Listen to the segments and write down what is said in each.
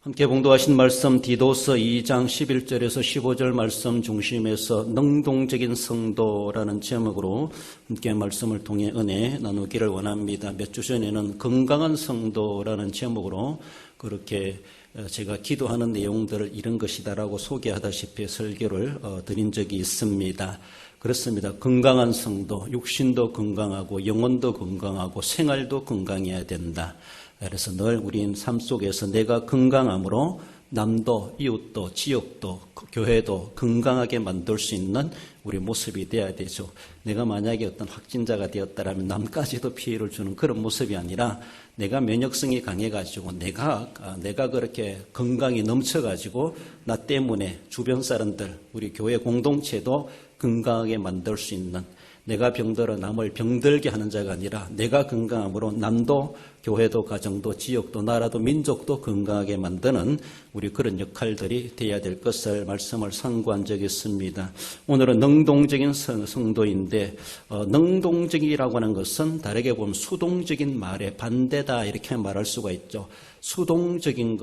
함께 봉독하신 말씀 디도서 2장 11절에서 15절 말씀 중심에서 능동적인 성도라는 제목으로 함께 말씀을 통해 은혜 나누기를 원합니다. 몇 주 전에는 건강한 성도라는 제목으로 그렇게 제가 기도하는 내용들을 이런 것이다라고 소개하다시피 설교를 드린 적이 있습니다. 그렇습니다. 건강한 성도, 육신도 건강하고 영혼도 건강하고 생활도 건강해야 된다. 그래서 늘 우리는 삶 속에서 내가 건강함으로 남도, 이웃도, 지역도, 교회도 건강하게 만들 수 있는 우리 모습이 되어야 되죠. 내가 만약에 어떤 확진자가 되었다면 남까지도 피해를 주는 그런 모습이 아니라 내가 면역성이 강해가지고 내가 그렇게 건강이 넘쳐가지고 나 때문에 주변 사람들, 우리 교회 공동체도 건강하게 만들 수 있는, 내가 병들어 남을 병들게 하는 자가 아니라 내가 건강함으로 남도, 교회도, 가정도, 지역도, 나라도, 민족도 건강하게 만드는 우리 그런 역할들이 되어야 될 것을 말씀을 상고한 적이 있습니다. 오늘은 능동적인 성도인데 능동적이라고 하는 것은 다르게 보면 수동적인 말의 반대다 이렇게 말할 수가 있죠. 수동적이라는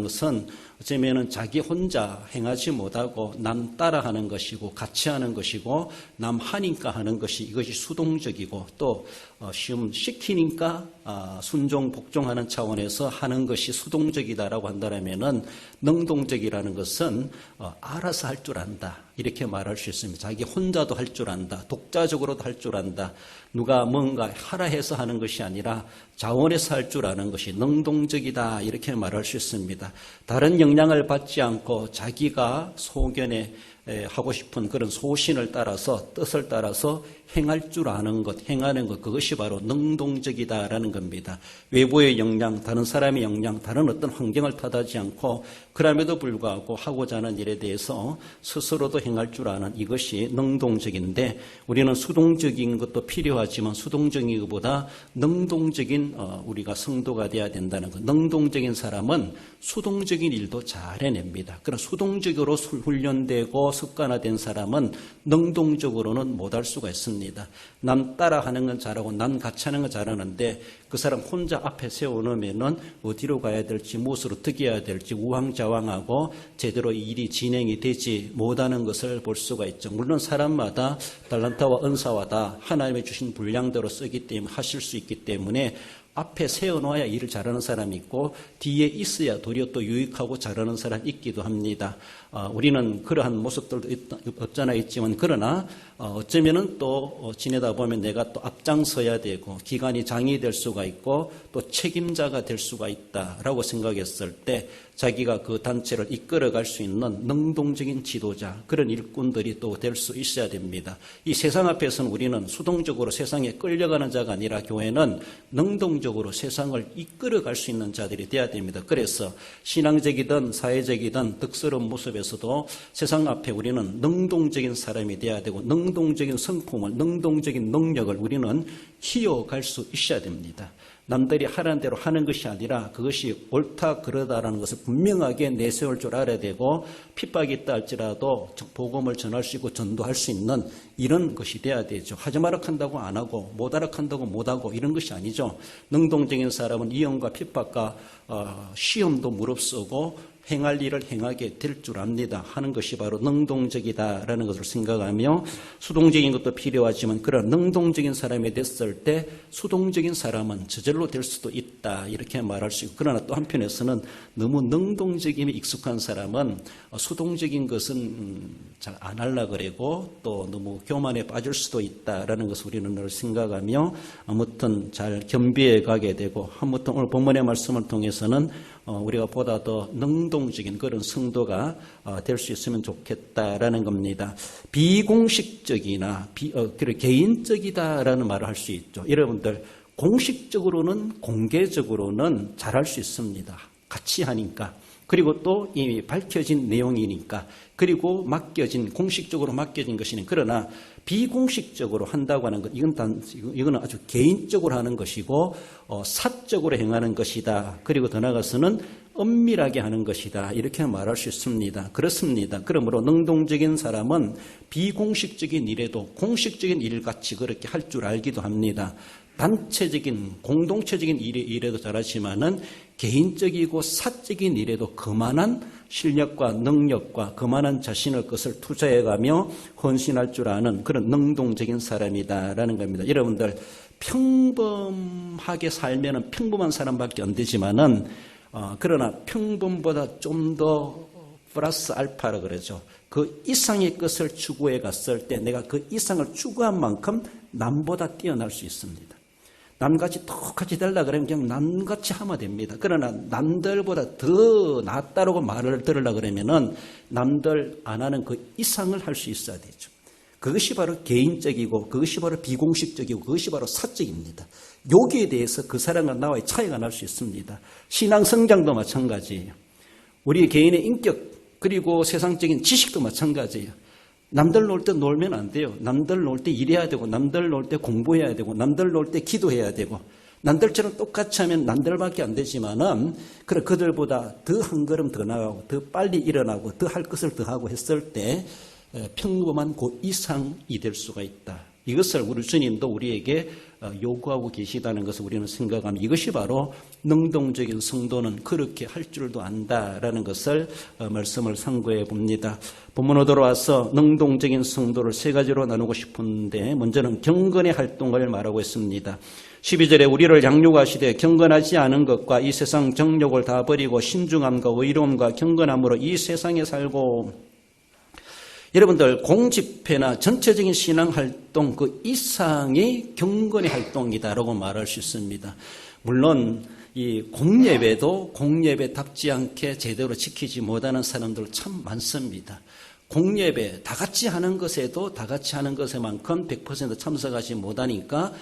것은 어쩌면은 자기 혼자 행하지 못하고 남 따라하는 것이고 같이 하는 것이고 남 하니까 하는 것이 이것이 수동적이고 또 시키니까 순종 복종하는 차원에서 하는 것이 수동적이다라고 한다면은 능동적이라는 것은 알아서 할 줄 안다 이렇게 말할 수 있습니다. 자기 혼자도 할 줄 안다, 독자적으로도 할 줄 안다. 누가 뭔가 하라 해서 하는 것이 아니라 자원해서 할 줄 아는 것이 능동적이다 이렇게 말할 수 있습니다. 다른 영향을 받지 않고 자기가 소견에 하고 싶은 그런 소신을 따라서 뜻을 따라서 행할 줄 아는 것, 행하는 것, 그것이 바로 능동적이다라는 겁니다. 외부의 영향, 다른 사람의 영향, 다른 어떤 환경을 탓하지 않고 그럼에도 불구하고 하고자 하는 일에 대해서 스스로도 행할 줄 아는 이것이 능동적인데 우리는 수동적인 것도 필요하지만 수동적인 것보다 능동적인 우리가 성도가 되어야 된다는 것. 능동적인 사람은 수동적인 일도 잘 해냅니다. 그런 수동적으로 훈련되고 습관화된 사람은 능동적으로는 못할 수가 있습니다. 남 따라하는 건 잘하고 남 같이 하는 건 잘하는데 그 사람 혼자 앞에 세워놓으면은 어디로 가야 될지 무엇을 어떻게 해야 될지 우왕좌왕하고 제대로 일이 진행이 되지 못하는 것을 볼 수가 있죠. 물론 사람마다 달란트와 은사와 다 하나님이 주신 분량대로 쓰기 때문에 하실 수 있기 때문에 앞에 세워놓아야 일을 잘하는 사람이 있고 뒤에 있어야 도리어 또 유익하고 잘하는 사람이 있기도 합니다. 우리는 그러한 모습들도 없잖아 있지만 그러나 어쩌면은 또 지내다 보면 내가 또 앞장서야 되고 기관이 장이 될 수가 있고 또 책임자가 될 수가 있다라고 생각했을 때 자기가 그 단체를 이끌어갈 수 있는 능동적인 지도자, 그런 일꾼들이 또 될 수 있어야 됩니다. 이 세상 앞에서는 우리는 수동적으로 세상에 끌려가는 자가 아니라 교회는 능동적으로 세상을 이끌어갈 수 있는 자들이 돼야 됩니다. 그래서 신앙적이든 사회적이든 덕스러운 모습에서도 세상 앞에 우리는 능동적인 사람이 돼야 되고 능동적인 성품을, 능동적인 능력을 우리는 키워갈 수 있어야 됩니다. 남들이 하라는 대로 하는 것이 아니라 그것이 옳다 그러다라는 것을 분명하게 내세울 줄 알아야 되고 핍박이 있다 할지라도 복음을 전할 수 있고 전도할 수 있는 이런 것이 돼야 되죠. 하지 마라 한다고 안 하고 못하라 한다고 못하고 이런 것이 아니죠. 능동적인 사람은 이용과 핍박과 시험도 무릅쓰고 행할 일을 행하게 될 줄 압니다 하는 것이 바로 능동적이다라는 것을 생각하며 수동적인 것도 필요하지만 그런 능동적인 사람이 됐을 때 수동적인 사람은 저절로 될 수도 있다 이렇게 말할 수 있고 그러나 또 한편에서는 너무 능동적임에 익숙한 사람은 수동적인 것은 잘 안 하려고 그러고 또 너무 교만에 빠질 수도 있다라는 것을 우리는 늘 생각하며 아무튼 잘 겸비해 가게 되고 아무튼 오늘 본문의 말씀을 통해서는 우리가 보다 더 능동적인 그런 성도가 될 수 있으면 좋겠다라는 겁니다. 비공식적이나 개인적이다라는 말을 할 수 있죠. 여러분들 공식적으로는 공개적으로는 잘할 수 있습니다. 같이 하니까. 그리고 또 이미 밝혀진 내용이니까 그리고 공식적으로 맡겨진 것이니 그러나 비공식적으로 한다고 하는 것 이거는 아주 개인적으로 하는 것이고 사적으로 행하는 것이다. 그리고 더 나아가서는 엄밀하게 하는 것이다. 이렇게 말할 수 있습니다. 그렇습니다. 그러므로 능동적인 사람은 비공식적인 일에도 공식적인 일같이 그렇게 할 줄 알기도 합니다. 단체적인 공동체적인 일에도 잘하지만은 개인적이고 사적인 일에도 그만한 실력과 능력과 그만한 자신의 것을 투자해가며 헌신할 줄 아는 그런 능동적인 사람이다라는 겁니다. 여러분들 평범하게 살면은 평범한 사람밖에 안 되지만은 그러나 평범보다 좀 더 플러스 알파라 그러죠. 그 이상의 것을 추구해 갔을 때 내가 그 이상을 추구한 만큼 남보다 뛰어날 수 있습니다. 남같이 똑같이 되려고 그러면 그냥 남같이 하면 됩니다. 그러나 남들보다 더 낫다라고 말을 들으려고 그러면은 남들 안 하는 그 이상을 할 수 있어야 되죠. 그것이 바로 개인적이고 그것이 바로 비공식적이고 그것이 바로 사적입니다. 여기에 대해서 그 사람과 나와의 차이가 날 수 있습니다. 신앙 성장도 마찬가지예요. 우리 개인의 인격 그리고 세상적인 지식도 마찬가지예요. 남들 놀 때 놀면 안 돼요. 남들 놀 때 일해야 되고 남들 놀 때 공부해야 되고 남들 놀 때 기도해야 되고 남들처럼 똑같이 하면 남들밖에 안 되지만은 그들보다 더 한 걸음 더 나가고 더 빨리 일어나고 더 할 것을 더 하고 했을 때 평범한 그 이상이 될 수가 있다. 이것을 우리 주님도 우리에게 요구하고 계시다는 것을 우리는 생각하면 이것이 바로 능동적인 성도는 그렇게 할 줄도 안다라는 것을 말씀을 상고해 봅니다. 본문으로 돌아와서 능동적인 성도를 세 가지로 나누고 싶은데 먼저는 경건의 활동을 말하고 있습니다. 12절에 우리를 양육하시되 경건하지 않은 것과 이 세상 정욕을 다 버리고 신중함과 의로움과 경건함으로 이 세상에 살고 여러분들 공집회나 전체적인 신앙활동 그 이상의 경건의 활동이다라고 말할 수 있습니다. 물론 이 공예배도 공예배답지 않게 제대로 지키지 못하는 사람들 참 많습니다. 공예배 다 같이 하는 것에도 다 같이 하는 것에만큼 100% 참석하지 못하니까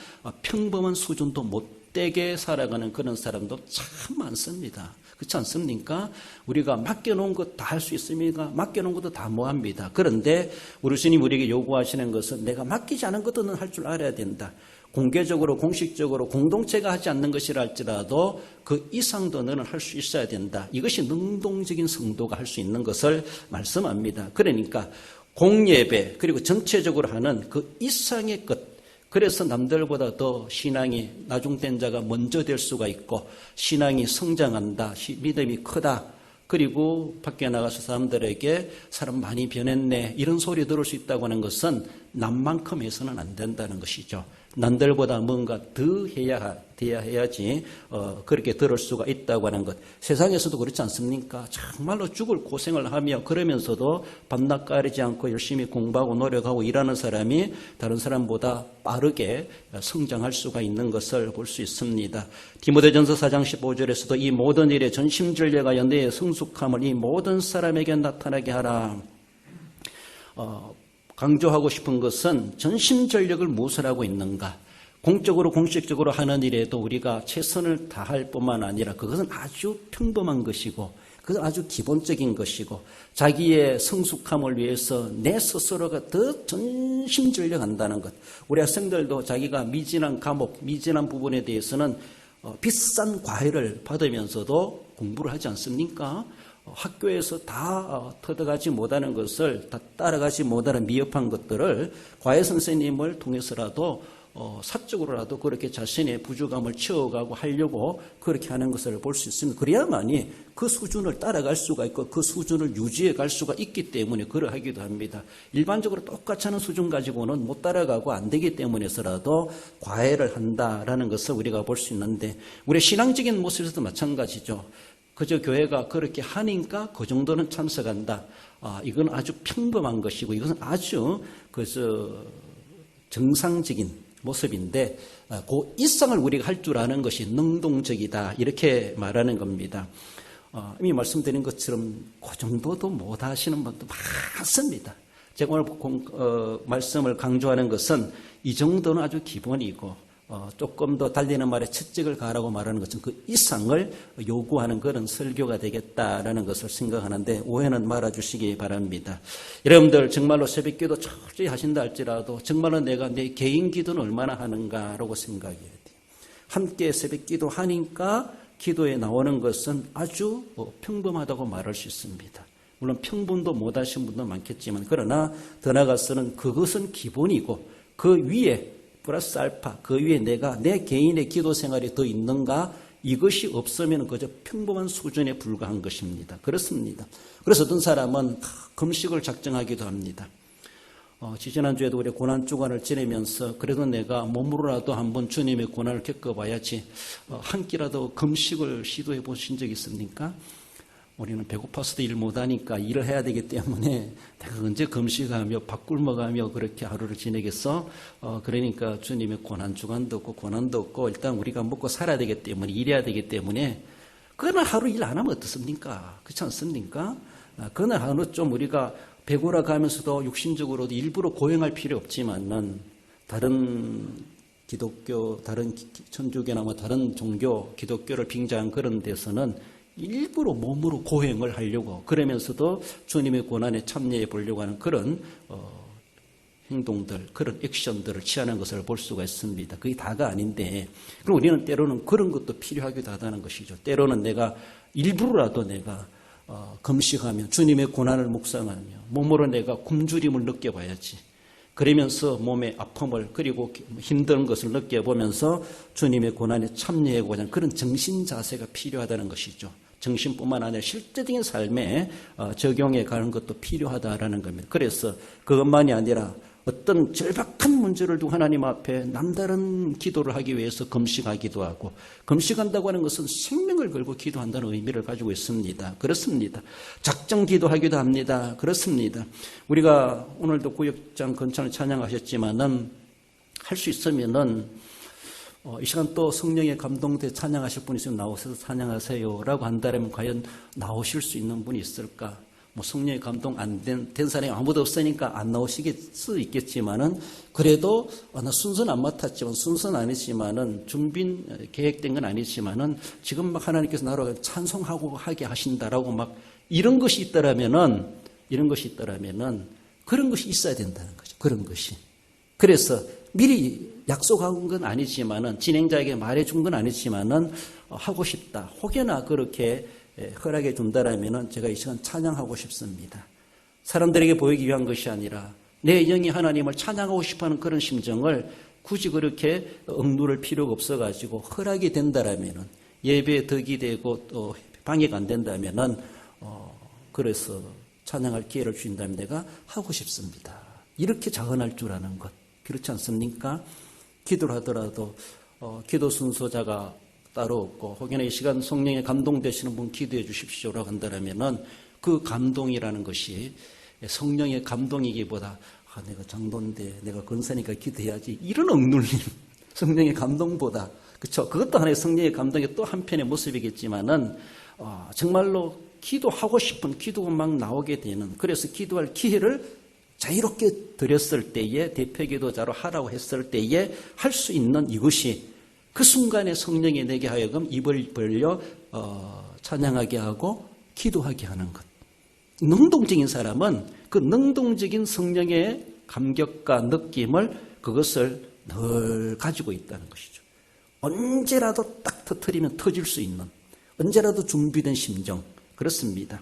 평범한 수준도 못되게 살아가는 그런 사람도 참 많습니다. 그렇지 않습니까? 우리가 맡겨놓은 것 다 할 수 있습니까? 맡겨놓은 것도 다 뭐합니다. 그런데 우리 주님 우리에게 요구하시는 것은 내가 맡기지 않은 것들은 할 줄 알아야 된다. 공개적으로 공식적으로 공동체가 하지 않는 것이라 할지라도 그 이상도 너는 할 수 있어야 된다. 이것이 능동적인 성도가 할 수 있는 것을 말씀합니다. 그러니까 공예배 그리고 전체적으로 하는 그 이상의 것 그래서 남들보다 더 신앙이 나중된 자가 먼저 될 수가 있고 신앙이 성장한다, 믿음이 크다. 그리고 밖에 나가서 사람들에게 사람 많이 변했네 이런 소리 들을 수 있다고 하는 것은 남만큼 해서는 안 된다는 것이죠. 남들보다 뭔가 더 해야지 그렇게 들을 수가 있다고 하는 것. 세상에서도 그렇지 않습니까? 정말로 죽을 고생을 하며 그러면서도 밤낮 가리지 않고 열심히 공부하고 노력하고 일하는 사람이 다른 사람보다 빠르게 성장할 수가 있는 것을 볼 수 있습니다. 디모데전서 4장 15절에서도 이 모든 일에 전심전력하여 내 성숙함을 이 모든 사람에게 나타나게 하라. 강조하고 싶은 것은 전심전력을 무엇을 하고 있는가? 공적으로 공식적으로 하는 일에도 우리가 최선을 다할 뿐만 아니라 그것은 아주 평범한 것이고 그것은 아주 기본적인 것이고 자기의 성숙함을 위해서 내 스스로가 더 전심전력한다는 것. 우리 학생들도 자기가 미진한 과목, 미진한 부분에 대해서는 비싼 과외를 받으면서도 공부를 하지 않습니까? 학교에서 다 터득하지 못하는 것을 다 따라가지 못하는 미흡한 것들을 과외 선생님을 통해서라도 사적으로라도 그렇게 자신의 부족함을 채워가고 하려고 그렇게 하는 것을 볼 수 있습니다. 그래야만이 그 수준을 따라갈 수가 있고 그 수준을 유지해 갈 수가 있기 때문에 그러하기도 합니다. 일반적으로 똑같이 하는 수준 가지고는 못 따라가고 안 되기 때문에서라도 과외를 한다라는 것을 우리가 볼 수 있는데 우리 신앙적인 모습에서도 마찬가지죠. 그저 교회가 그렇게 하니까 그 정도는 참석한다. 이건 아주 평범한 것이고 이것은 아주 정상적인 모습인데 그 이상을 우리가 할 줄 아는 것이 능동적이다. 이렇게 말하는 겁니다. 이미 말씀드린 것처럼 그 정도도 못 하시는 분도 많습니다. 제가 오늘 말씀을 강조하는 것은 이 정도는 아주 기본이고 조금 더 달리는 말에 채찍을 가라고 말하는 것은 그 이상을 요구하는 그런 설교가 되겠다라는 것을 생각하는데 오해는 말아주시기 바랍니다. 여러분들 정말로 새벽기도 철저히 하신다 할지라도 정말로 내가 내 개인 기도는 얼마나 하는가라고 생각해야 돼요. 함께 새벽기도 하니까 기도에 나오는 것은 아주 평범하다고 말할 수 있습니다. 물론 평분도 못하신 분도 많겠지만 그러나 더 나아가서는 그것은 기본이고 그 위에 플러스 알파 그 위에 내가 내 개인의 기도 생활이 더 있는가? 이것이 없으면 그저 평범한 수준에 불과한 것입니다. 그렇습니다. 그래서 어떤 사람은 금식을 작정하기도 합니다. 지지난주에도 우리 고난주간을 지내면서 그래도 내가 몸으로라도 한번 주님의 고난을 겪어봐야지 한 끼라도 금식을 시도해 보신 적 있습니까? 우리는 배고파서도 일 못하니까 일을 해야 되기 때문에 내가 언제 금식하며 밥 굶어가며 그렇게 하루를 지내겠어? 그러니까 주님의 고난주간도 없고 고난도 없고 일단 우리가 먹고 살아야 되기 때문에 일해야 되기 때문에 그날 하루 일 안 하면 어떻습니까? 그렇지 않습니까? 그날 하루 좀 우리가 배고라 가면서도 육신적으로도 일부러 고행할 필요 없지만은 다른 기독교, 다른 천주교나 뭐 다른 종교, 기독교를 빙자한 그런 데서는 일부러 몸으로 고행을 하려고 그러면서도 주님의 고난에 참여해 보려고 하는 그런 행동들, 그런 액션들을 취하는 것을 볼 수가 있습니다. 그게 다가 아닌데 그럼 우리는 때로는 그런 것도 필요하기도 하다는 것이죠. 때로는 내가 일부러라도 내가 금식하며 주님의 고난을 묵상하며 몸으로 내가 굶주림을 느껴봐야지. 그러면서 몸의 아픔을 그리고 힘든 것을 느껴보면서 주님의 고난에 참여하고자 하는 그런 정신 자세가 필요하다는 것이죠. 정신뿐만 아니라 실제적인 삶에 적용해 가는 것도 필요하다라는 겁니다. 그래서 그것만이 아니라 어떤 절박한 문제를 두고 하나님 앞에 남다른 기도를 하기 위해서 금식하기도 하고 금식한다고 하는 것은 생명을 걸고 기도한다는 의미를 가지고 있습니다. 그렇습니다. 작정 기도하기도 합니다. 그렇습니다. 우리가 오늘도 구역장 건찬을 찬양하셨지만은 할 수 있으면은 이 시간 또 성령의 감동돼 찬양하실 분이 있으면 나오셔서 찬양하세요라고 한다면 과연 나오실 수 있는 분이 있을까? 뭐 성령의 감동 안 된 사람이 아무도 없으니까 안 나오실 수 있겠지만은 그래도 나 순서는 안 맡았지만 순서는 아니지만은 준비 계획된 건 아니지만은 지금 막 하나님께서 나로 찬송하고 하게 하신다라고 막 이런 것이 있더라면은 그런 것이 있어야 된다는 거죠. 그런 것이. 그래서 미리 약속한 건 아니지만은 진행자에게 말해준 건 아니지만은 하고 싶다. 혹여나 그렇게 허락해 준다라면은 제가 이 시간 찬양하고 싶습니다. 사람들에게 보이기 위한 것이 아니라 내 영이 하나님을 찬양하고 싶어하는 그런 심정을 굳이 그렇게 억누를 필요가 없어가지고 허락이 된다라면은 예배에 덕이 되고 또 방해가 안 된다면은 그래서 찬양할 기회를 주신다면 내가 하고 싶습니다. 이렇게 자언할 줄 아는 것 그렇지 않습니까? 기도를 하더라도 기도 순서자가 따로 없고 혹여나 이 시간 성령에 감동되시는 분 기도해 주십시오라고 한다면은 그 감동이라는 것이 성령의 감동이기보다 내가 장로인데 내가 권사니까 기도해야지 이런 억눌림 성령의 감동보다 그렇죠. 그것도 하나의 성령의 감동의 또 한편의 모습이겠지만은 정말로 기도하고 싶은 기도가 막 나오게 되는 그래서 기도할 기회를 자유롭게 드렸을 때에 대표기도자로 하라고 했을 때에 할 수 있는 이것이 그 순간에 성령이 내게 하여금 입을 벌려 찬양하게 하고 기도하게 하는 것. 능동적인 사람은 그 능동적인 성령의 감격과 느낌을 그것을 늘 가지고 있다는 것이죠. 언제라도 딱 터뜨리면 터질 수 있는 언제라도 준비된 심정 그렇습니다.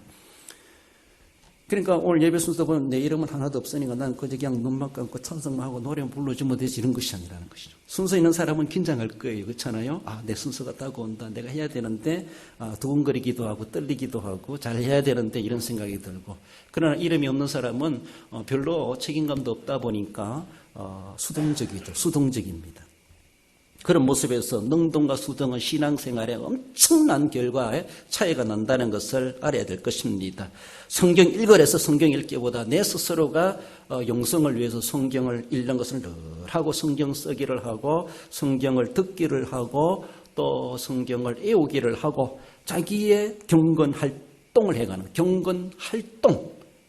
그러니까 오늘 예배 순서 보면 내 이름은 하나도 없으니까 난 그냥 눈만 감고 찬송만 하고 노래만 불러주면 되지 이런 것이 아니라는 것이죠. 순서 있는 사람은 긴장할 거예요. 그렇잖아요. 내 순서가 다가온다. 내가 해야 되는데 두근거리기도 하고 떨리기도 하고 잘 해야 되는데 이런 생각이 들고 그러나 이름이 없는 사람은 별로 책임감도 없다 보니까 수동적입니다. 그런 모습에서 능동과 수동은 신앙생활에 엄청난 결과에 차이가 난다는 것을 알아야 될 것입니다. 성경 읽으래서 성경 읽기보다 내 스스로가 영성을 위해서 성경을 읽는 것을 늘 하고 성경 쓰기를 하고 성경을 듣기를 하고 또 성경을 애우기를 하고 자기의 경건 활동을 해가는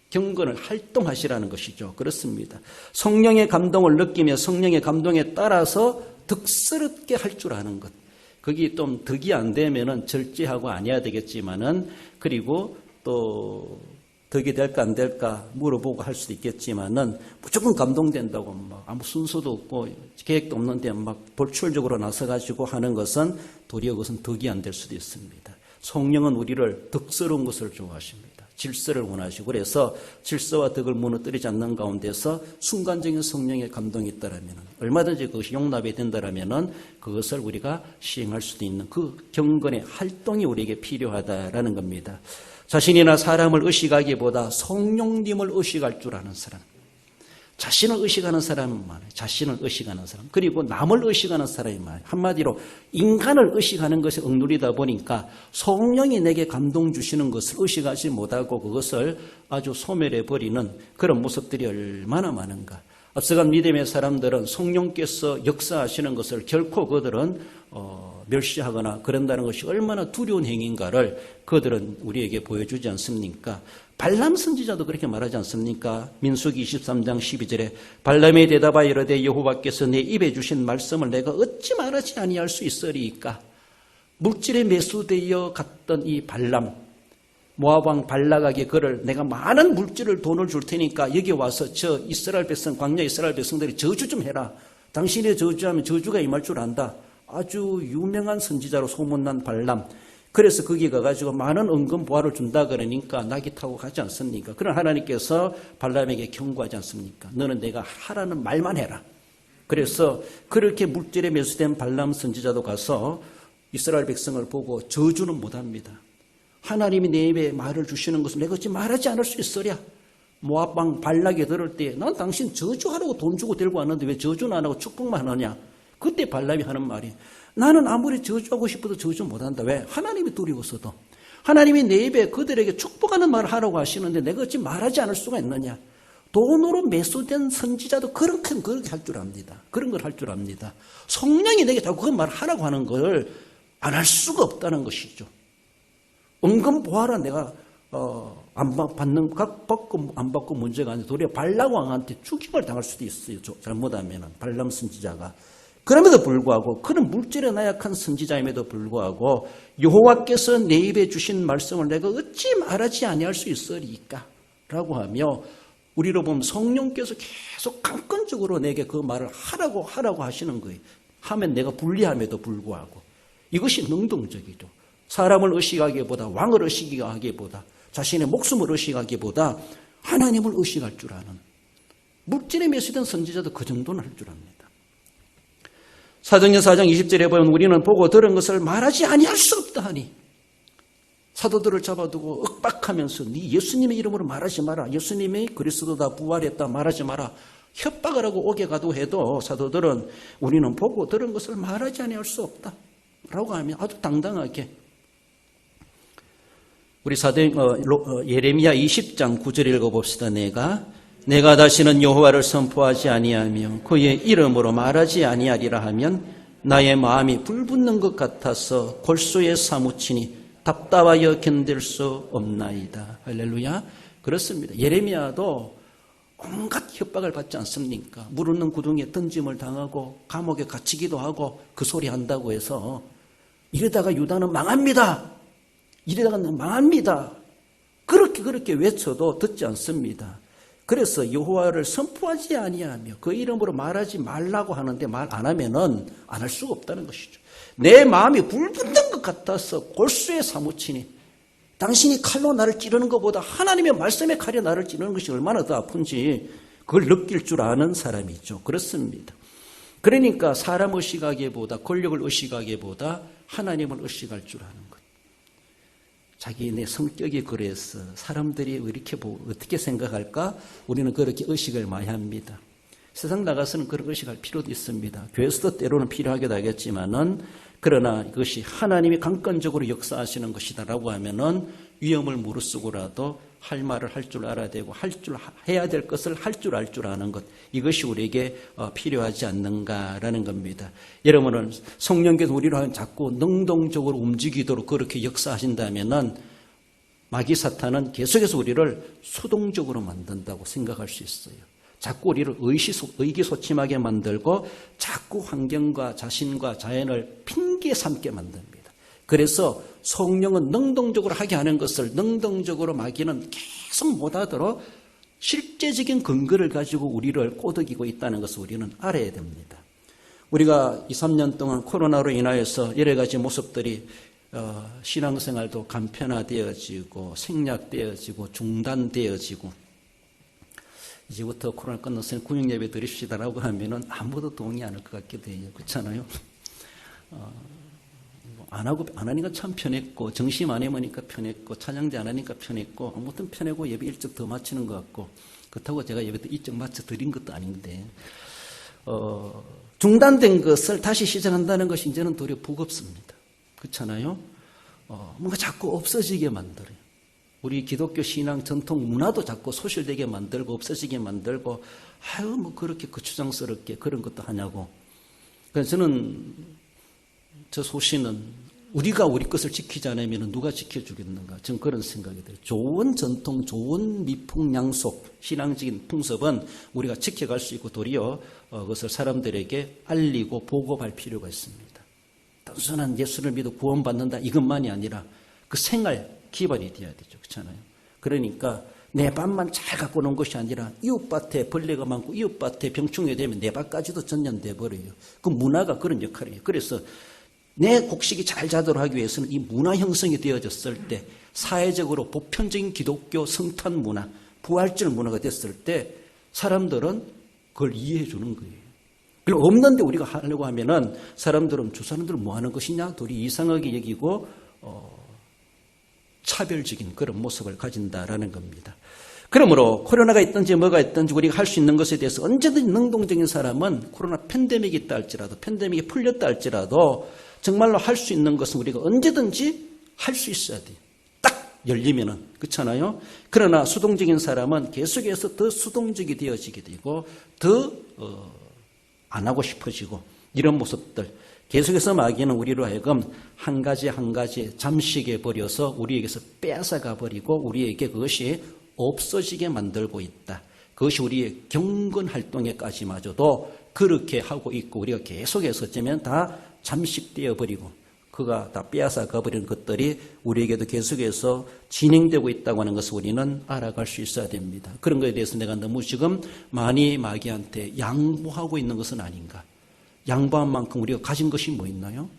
경건을 활동하시라는 것이죠. 그렇습니다. 성령의 감동을 느끼며 성령의 감동에 따라서 득스럽게 할 줄 아는 것. 거기 좀 득이 안 되면은 절제하고 아니어야 되겠지만은 그리고 또 득이 될까 안 될까 물어보고 할 수도 있겠지만은 무조건 감동된다고 막 아무 순서도 없고 계획도 없는데 막 돌출적으로 나서가지고 하는 것은 도리어 그것은 득이 안 될 수도 있습니다. 성령은 우리를 득스러운 것을 좋아하십니다. 질서를 원하시고 그래서 질서와 덕을 무너뜨리지 않는 가운데서 순간적인 성령의 감동이 있다라면 얼마든지 그것이 용납이 된다라면 그것을 우리가 시행할 수도 있는 그 경건의 활동이 우리에게 필요하다라는 겁니다. 자신이나 사람을 의식하기보다 성령님을 의식할 줄 아는 사람, 자신을 의식하는 사람은 많아요. 자신을 의식하는 사람, 그리고 남을 의식하는 사람이 많아요. 한마디로 인간을 의식하는 것에 억누리다 보니까 성령이 내게 감동 주시는 것을 의식하지 못하고 그것을 아주 소멸해버리는 그런 모습들이 얼마나 많은가. 앞서간 믿음의 사람들은 성령께서 역사하시는 것을 결코 그들은 멸시하거나 그런다는 것이 얼마나 두려운 행위인가를 그들은 우리에게 보여주지 않습니까? 발람 선지자도 그렇게 말하지 않습니까? 민수기 23장 12절에 발람이 대답하여 이르되 여호와께서 내 입에 주신 말씀을 내가 어찌 말하지 아니할 수 있으리이까? 물질에 매수되어 갔던 이 발람, 모압 왕 발락에게 그를 내가 많은 물질을 돈을 줄 테니까 여기 와서 저 이스라엘 백성, 광야 이스라엘 백성들이 저주 좀 해라. 당신이 저주하면 저주가 임할 줄 안다. 아주 유명한 선지자로 소문난 발람. 그래서 거기 가가지고 많은 은금 보화를 준다 그러니까 낙이 타고 가지 않습니까? 그런 하나님께서 발람에게 경고하지 않습니까? 너는 내가 하라는 말만 해라. 그래서 그렇게 물질에 매수된 발람 선지자도 가서 이스라엘 백성을 보고 저주는 못합니다. 하나님이 내 입에 말을 주시는 것을 내가 어찌 말하지 않을 수 있으랴. 모압 왕 발락이 들을 때 난 당신 저주하라고 돈 주고 데리고 왔는데 왜 저주는 안 하고 축복만 하느냐. 그때 발람이 하는 말이 나는 아무리 저주하고 싶어도 저주 못한다. 왜? 하나님이 두려워서도. 하나님이 내 입에 그들에게 축복하는 말을 하라고 하시는데 내가 어찌 말하지 않을 수가 있느냐. 돈으로 매수된 선지자도 그렇게 할 줄 압니다. 그런 걸 할 줄 압니다. 성령이 내게 자꾸 그 말을 하라고 하는 걸 안 할 수가 없다는 것이죠. 은금 보아라 내가 안 받고 문제가 아니라 도리어 발람 왕한테 죽임을 당할 수도 있어요. 잘못하면 발람 선지자가. 그럼에도 불구하고 그런 물질에 나약한 선지자임에도 불구하고 여호와께서 내 입에 주신 말씀을 내가 어찌 말하지 아니할 수 있으리까? 라고 하며 우리로 보면 성령께서 계속 강권적으로 내게 그 말을 하라고 하시는 거예요. 하면 내가 불리함에도 불구하고 이것이 능동적이죠. 사람을 의식하기보다 왕을 의식하기보다 자신의 목숨을 의식하기보다 하나님을 의식할 줄 아는 물질에 매수된 선지자도 그 정도는 할 줄 압니다. 사도행전 4장 20절에 보면 우리는 보고 들은 것을 말하지 아니할 수 없다 하니 사도들을 잡아두고 윽박하면서 네 예수님의 이름으로 말하지 마라. 예수님이 그리스도다 부활했다 말하지 마라. 협박을 하고 오게 가도 해도 사도들은 우리는 보고 들은 것을 말하지 아니할 수 없다 라고 하면 아주 당당하게 우리 예레미야 20장 9절 읽어봅시다. 내가 다시는 여호와를 선포하지 아니하며 그의 이름으로 말하지 아니하리라 하면 나의 마음이 불붙는 것 같아서 골수에 사무치니 답답하여 견딜 수 없나이다. 할렐루야. 그렇습니다. 예레미야도 온갖 협박을 받지 않습니까? 물 없는 구덩이에 던짐을 당하고 감옥에 갇히기도 하고 그 소리 한다고 해서 이러다가 유다는 망합니다. 이러다가는 망합니다. 그렇게 외쳐도 듣지 않습니다. 그래서 여호와를 선포하지 아니하며 그 이름으로 말하지 말라고 하는데 말 안 하면은 안 할 수가 없다는 것이죠. 내 마음이 불붙는 것 같아서 골수에 사무치니 당신이 칼로 나를 찌르는 것보다 하나님의 말씀의 칼이 나를 찌르는 것이 얼마나 더 아픈지 그걸 느낄 줄 아는 사람이죠. 그렇습니다. 그러니까 사람 의식하기보다 권력을 의식하기보다 하나님을 의식할 줄 아는 것. 자기네 성격이 그래서 사람들이 이렇게 어떻게 생각할까? 우리는 그렇게 의식을 많이 합니다. 세상 나가서는 그런 의식할 필요도 있습니다. 교회에서도 때로는 필요하기도 하겠지만은 그러나 이것이 하나님이 강권적으로 역사하시는 것이다라고 하면은 위험을 무릅쓰고라도 할 말을 할 줄 알아야 되고 해야 될 것을 할 줄 아는 것 이것이 우리에게 필요하지 않는가라는 겁니다. 여러분은 성령께서 우리로 자꾸 능동적으로 움직이도록 그렇게 역사하신다면은 마귀 사탄은 계속해서 우리를 수동적으로 만든다고 생각할 수 있어요. 자꾸 우리를 의기소침하게 만들고 자꾸 환경과 자신과 자연을 핑계 삼게 만듭니다. 그래서 성령은 능동적으로 하게 하는 것을 능동적으로 마귀는 계속 못하도록 실제적인 근거를 가지고 우리를 꼬드기고 있다는 것을 우리는 알아야 됩니다. 우리가 2, 3년 동안 코로나로 인하여서 여러 가지 모습들이 신앙생활도 간편화되어지고 생략되어지고 중단되어지고 이제부터 코로나 끝났으니 구역예배 드립시다라고 하면은 아무도 동의 안 할 것 같기도 해요. 그렇잖아요. 안 하니까 참 편했고, 정심 안 해보니까 편했고, 찬양대 안 하니까 편했고, 아무튼 편하고 예배 일찍 더 마치는 것 같고, 그렇다고 제가 예배 일찍 마쳐 드린 것도 아닌데, 중단된 것을 다시 시작한다는 것이 이제는 도리어 버겁습니다. 그렇잖아요. 뭔가 자꾸 없어지게 만들어요. 우리 기독교 신앙 전통 문화도 자꾸 소실되게 만들고 없어지게 만들고, 뭐 그렇게 거추장스럽게 그런 것도 하냐고. 그래서 저는 저 소신은 우리가 우리 것을 지키지 않으면 누가 지켜주겠는가. 저는 그런 생각이 들어요. 좋은 전통, 좋은 미풍양속, 신앙적인 풍습은 우리가 지켜갈 수 있고 도리어 그것을 사람들에게 알리고 보고할 필요가 있습니다. 단순한 예수를 믿어 구원받는다 이것만이 아니라 그 생활 기반이 되어야 되죠. 그렇잖아요. 그러니까 내 밭만 잘 갖고 노는 것이 아니라 이웃밭에 벌레가 많고 이웃밭에 병충해 되면 내 밭까지도 전염돼 버려요. 그 문화가 그런 역할이에요. 그래서 내 곡식이 잘 자도록 하기 위해서는 이 문화 형성이 되어졌을 때 사회적으로 보편적인 기독교 성탄 문화, 부활절 문화가 됐을 때 사람들은 그걸 이해해 주는 거예요. 그리고 없는데 우리가 하려고 하면은 사람들은 저 사람들은 뭐 하는 것이냐? 도리 이상하게 여기고 차별적인 그런 모습을 가진다라는 겁니다. 그러므로 코로나가 있든지 뭐가 있든지 우리가 할 수 있는 것에 대해서 언제든지 능동적인 사람은 코로나 팬데믹이 있다 할지라도 팬데믹이 풀렸다 할지라도 정말로 할 수 있는 것은 우리가 언제든지 할 수 있어야 돼요. 딱 열리면은. 그렇잖아요. 그러나 수동적인 사람은 계속해서 더 수동적이 되어지게 되고 더 안 하고 싶어지고 이런 모습들 계속해서 마귀는 우리로 하여금 한 가지 한 가지 잠식해 버려서 우리에게서 빼앗아가 버리고 우리에게 그것이 없어지게 만들고 있다. 그것이 우리의 경건 활동에까지마저도 그렇게 하고 있고 우리가 계속해서 어쩌면 다 잠식되어 버리고 그가 다 빼앗아 가버리는 것들이 우리에게도 계속해서 진행되고 있다고 하는 것을 우리는 알아갈 수 있어야 됩니다. 그런 것에 대해서 내가 너무 지금 많이 마귀한테 양보하고 있는 것은 아닌가. 양보한 만큼 우리가 가진 것이 뭐 있나요?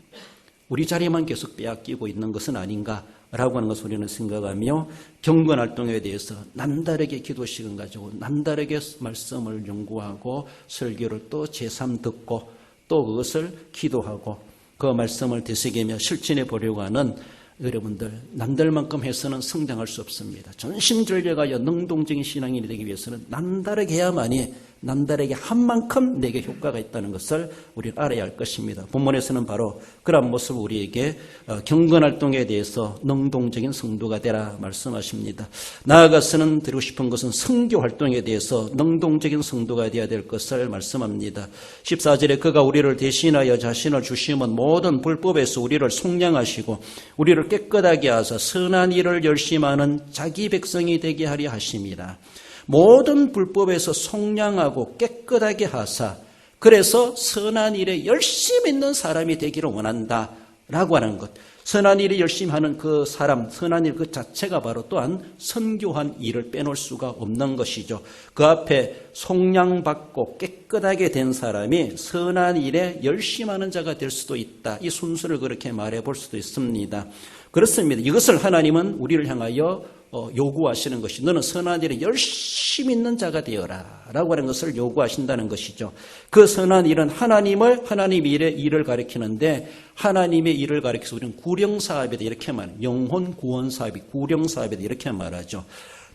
우리 자리만 계속 빼앗기고 있는 것은 아닌가라고 하는 것을 우리는 생각하며 경건 활동에 대해서 남다르게 기도 시간 가지고 남다르게 말씀을 연구하고 설교를 또 제3 듣고 또 그것을 기도하고 그 말씀을 되새기며 실천해 보려고 하는 여러분들 남들만큼 해서는 성장할 수 없습니다. 전심전력하여 능동적인 신앙인이 되기 위해서는 남다르게 해야만이 남다르게 한 만큼 내게 효과가 있다는 것을 우리는 알아야 할 것입니다. 본문에서는 바로 그런 모습을 우리에게 경건활동에 대해서 능동적인 성도가 되라 말씀하십니다. 나아가서는 드리고 싶은 것은 선교활동에 대해서 능동적인 성도가 되어야 될 것을 말씀합니다. 14절에 그가 우리를 대신하여 자신을 주심은 모든 불법에서 우리를 속량하시고 우리를 깨끗하게 하사 선한 일을 열심히 하는 자기 백성이 되게 하려 하심이라. 모든 불법에서 속량하고 깨끗하게 하사 그래서 선한 일에 열심히 있는 사람이 되기를 원한다라고 하는 것. 선한 일을 열심히 하는 그 사람, 선한 일 그 자체가 바로 또한 선교한 일을 빼놓을 수가 없는 것이죠. 그 앞에 속량받고 깨끗하게 된 사람이 선한 일에 열심히 하는 자가 될 수도 있다. 이 순서를 그렇게 말해볼 수도 있습니다. 그렇습니다. 이것을 하나님은 우리를 향하여 요구하시는 것이 너는 선한 일에 열심히 있는 자가 되어라 라고 하는 것을 요구하신다는 것이죠. 그 선한 일은 하나님 일을 가리키는데 하나님의 일을 가리켜서 우리는 구령사업이다 이렇게 말해요. 영혼 구원 사업이 구령사업이다 이렇게 말하죠.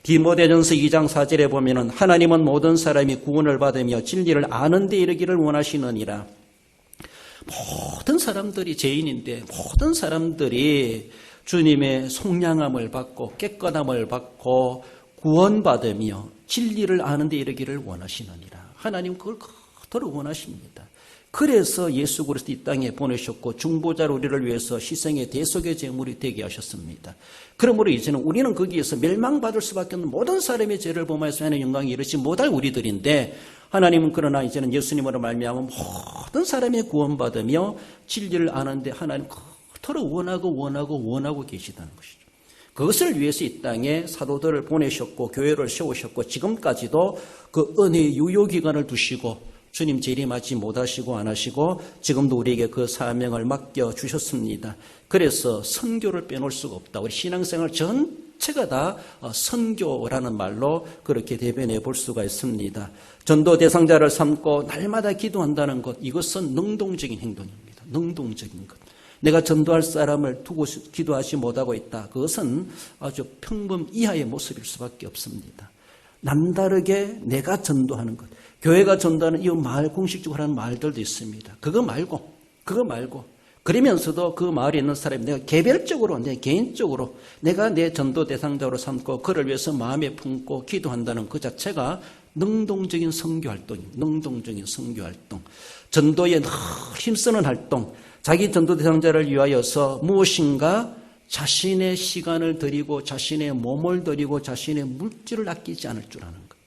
디모데전서 2장 4절에 보면은 하나님은 모든 사람이 구원을 받으며 진리를 아는 데 이르기를 원하시느니라. 모든 사람들이 죄인인데 모든 사람들이 주님의 속량함을 받고 깨끗함을 받고 구원받으며 진리를 아는 데 이르기를 원하시느니라. 하나님 그걸 그토록 원하십니다. 그래서 예수 그리스도 이 땅에 보내셨고 중보자로 우리를 위해서 희생의 대속의 제물이 되게 하셨습니다. 그러므로 이제는 우리는 거기에서 멸망받을 수밖에 없는 모든 사람의 죄를 범하여서 하나님의 영광에 이르지 못할 우리들인데 하나님은 그러나 이제는 예수님으로 말미암아 모든 사람이 구원받으며 진리를 아는데 하나님 그토록 원하고 계시다는 것이죠. 그것을 위해서 이 땅에 사도들을 보내셨고 교회를 세우셨고 지금까지도 그 은혜의 유효기간을 두시고 주님 재림하지 못하시고 안 하시고 지금도 우리에게 그 사명을 맡겨주셨습니다. 그래서 선교를 빼놓을 수가 없다. 우리 신앙생활 전체가 다 선교라는 말로 그렇게 대변해 볼 수가 있습니다. 전도 대상자를 삼고 날마다 기도한다는 것, 이것은 능동적인 행동입니다. 능동적인 것. 내가 전도할 사람을 두고 기도하지 못하고 있다. 그것은 아주 평범 이하의 모습일 수밖에 없습니다. 남다르게 내가 전도하는 것. 교회가 전도하는 이 마을 공식적으로 하는 마을들도 있습니다. 그거 말고 그러면서도 그 마을에 있는 사람이 내가 개별적으로, 내 개인적으로 내가 내 전도 대상자로 삼고 그를 위해서 마음에 품고 기도한다는 그 자체가 능동적인 선교활동입니다. 능동적인 선교활동. 전도에 늘 힘쓰는 활동. 자기 전도 대상자를 위하여서 무엇인가 자신의 시간을 드리고 자신의 몸을 드리고 자신의 물질을 아끼지 않을 줄 아는 것.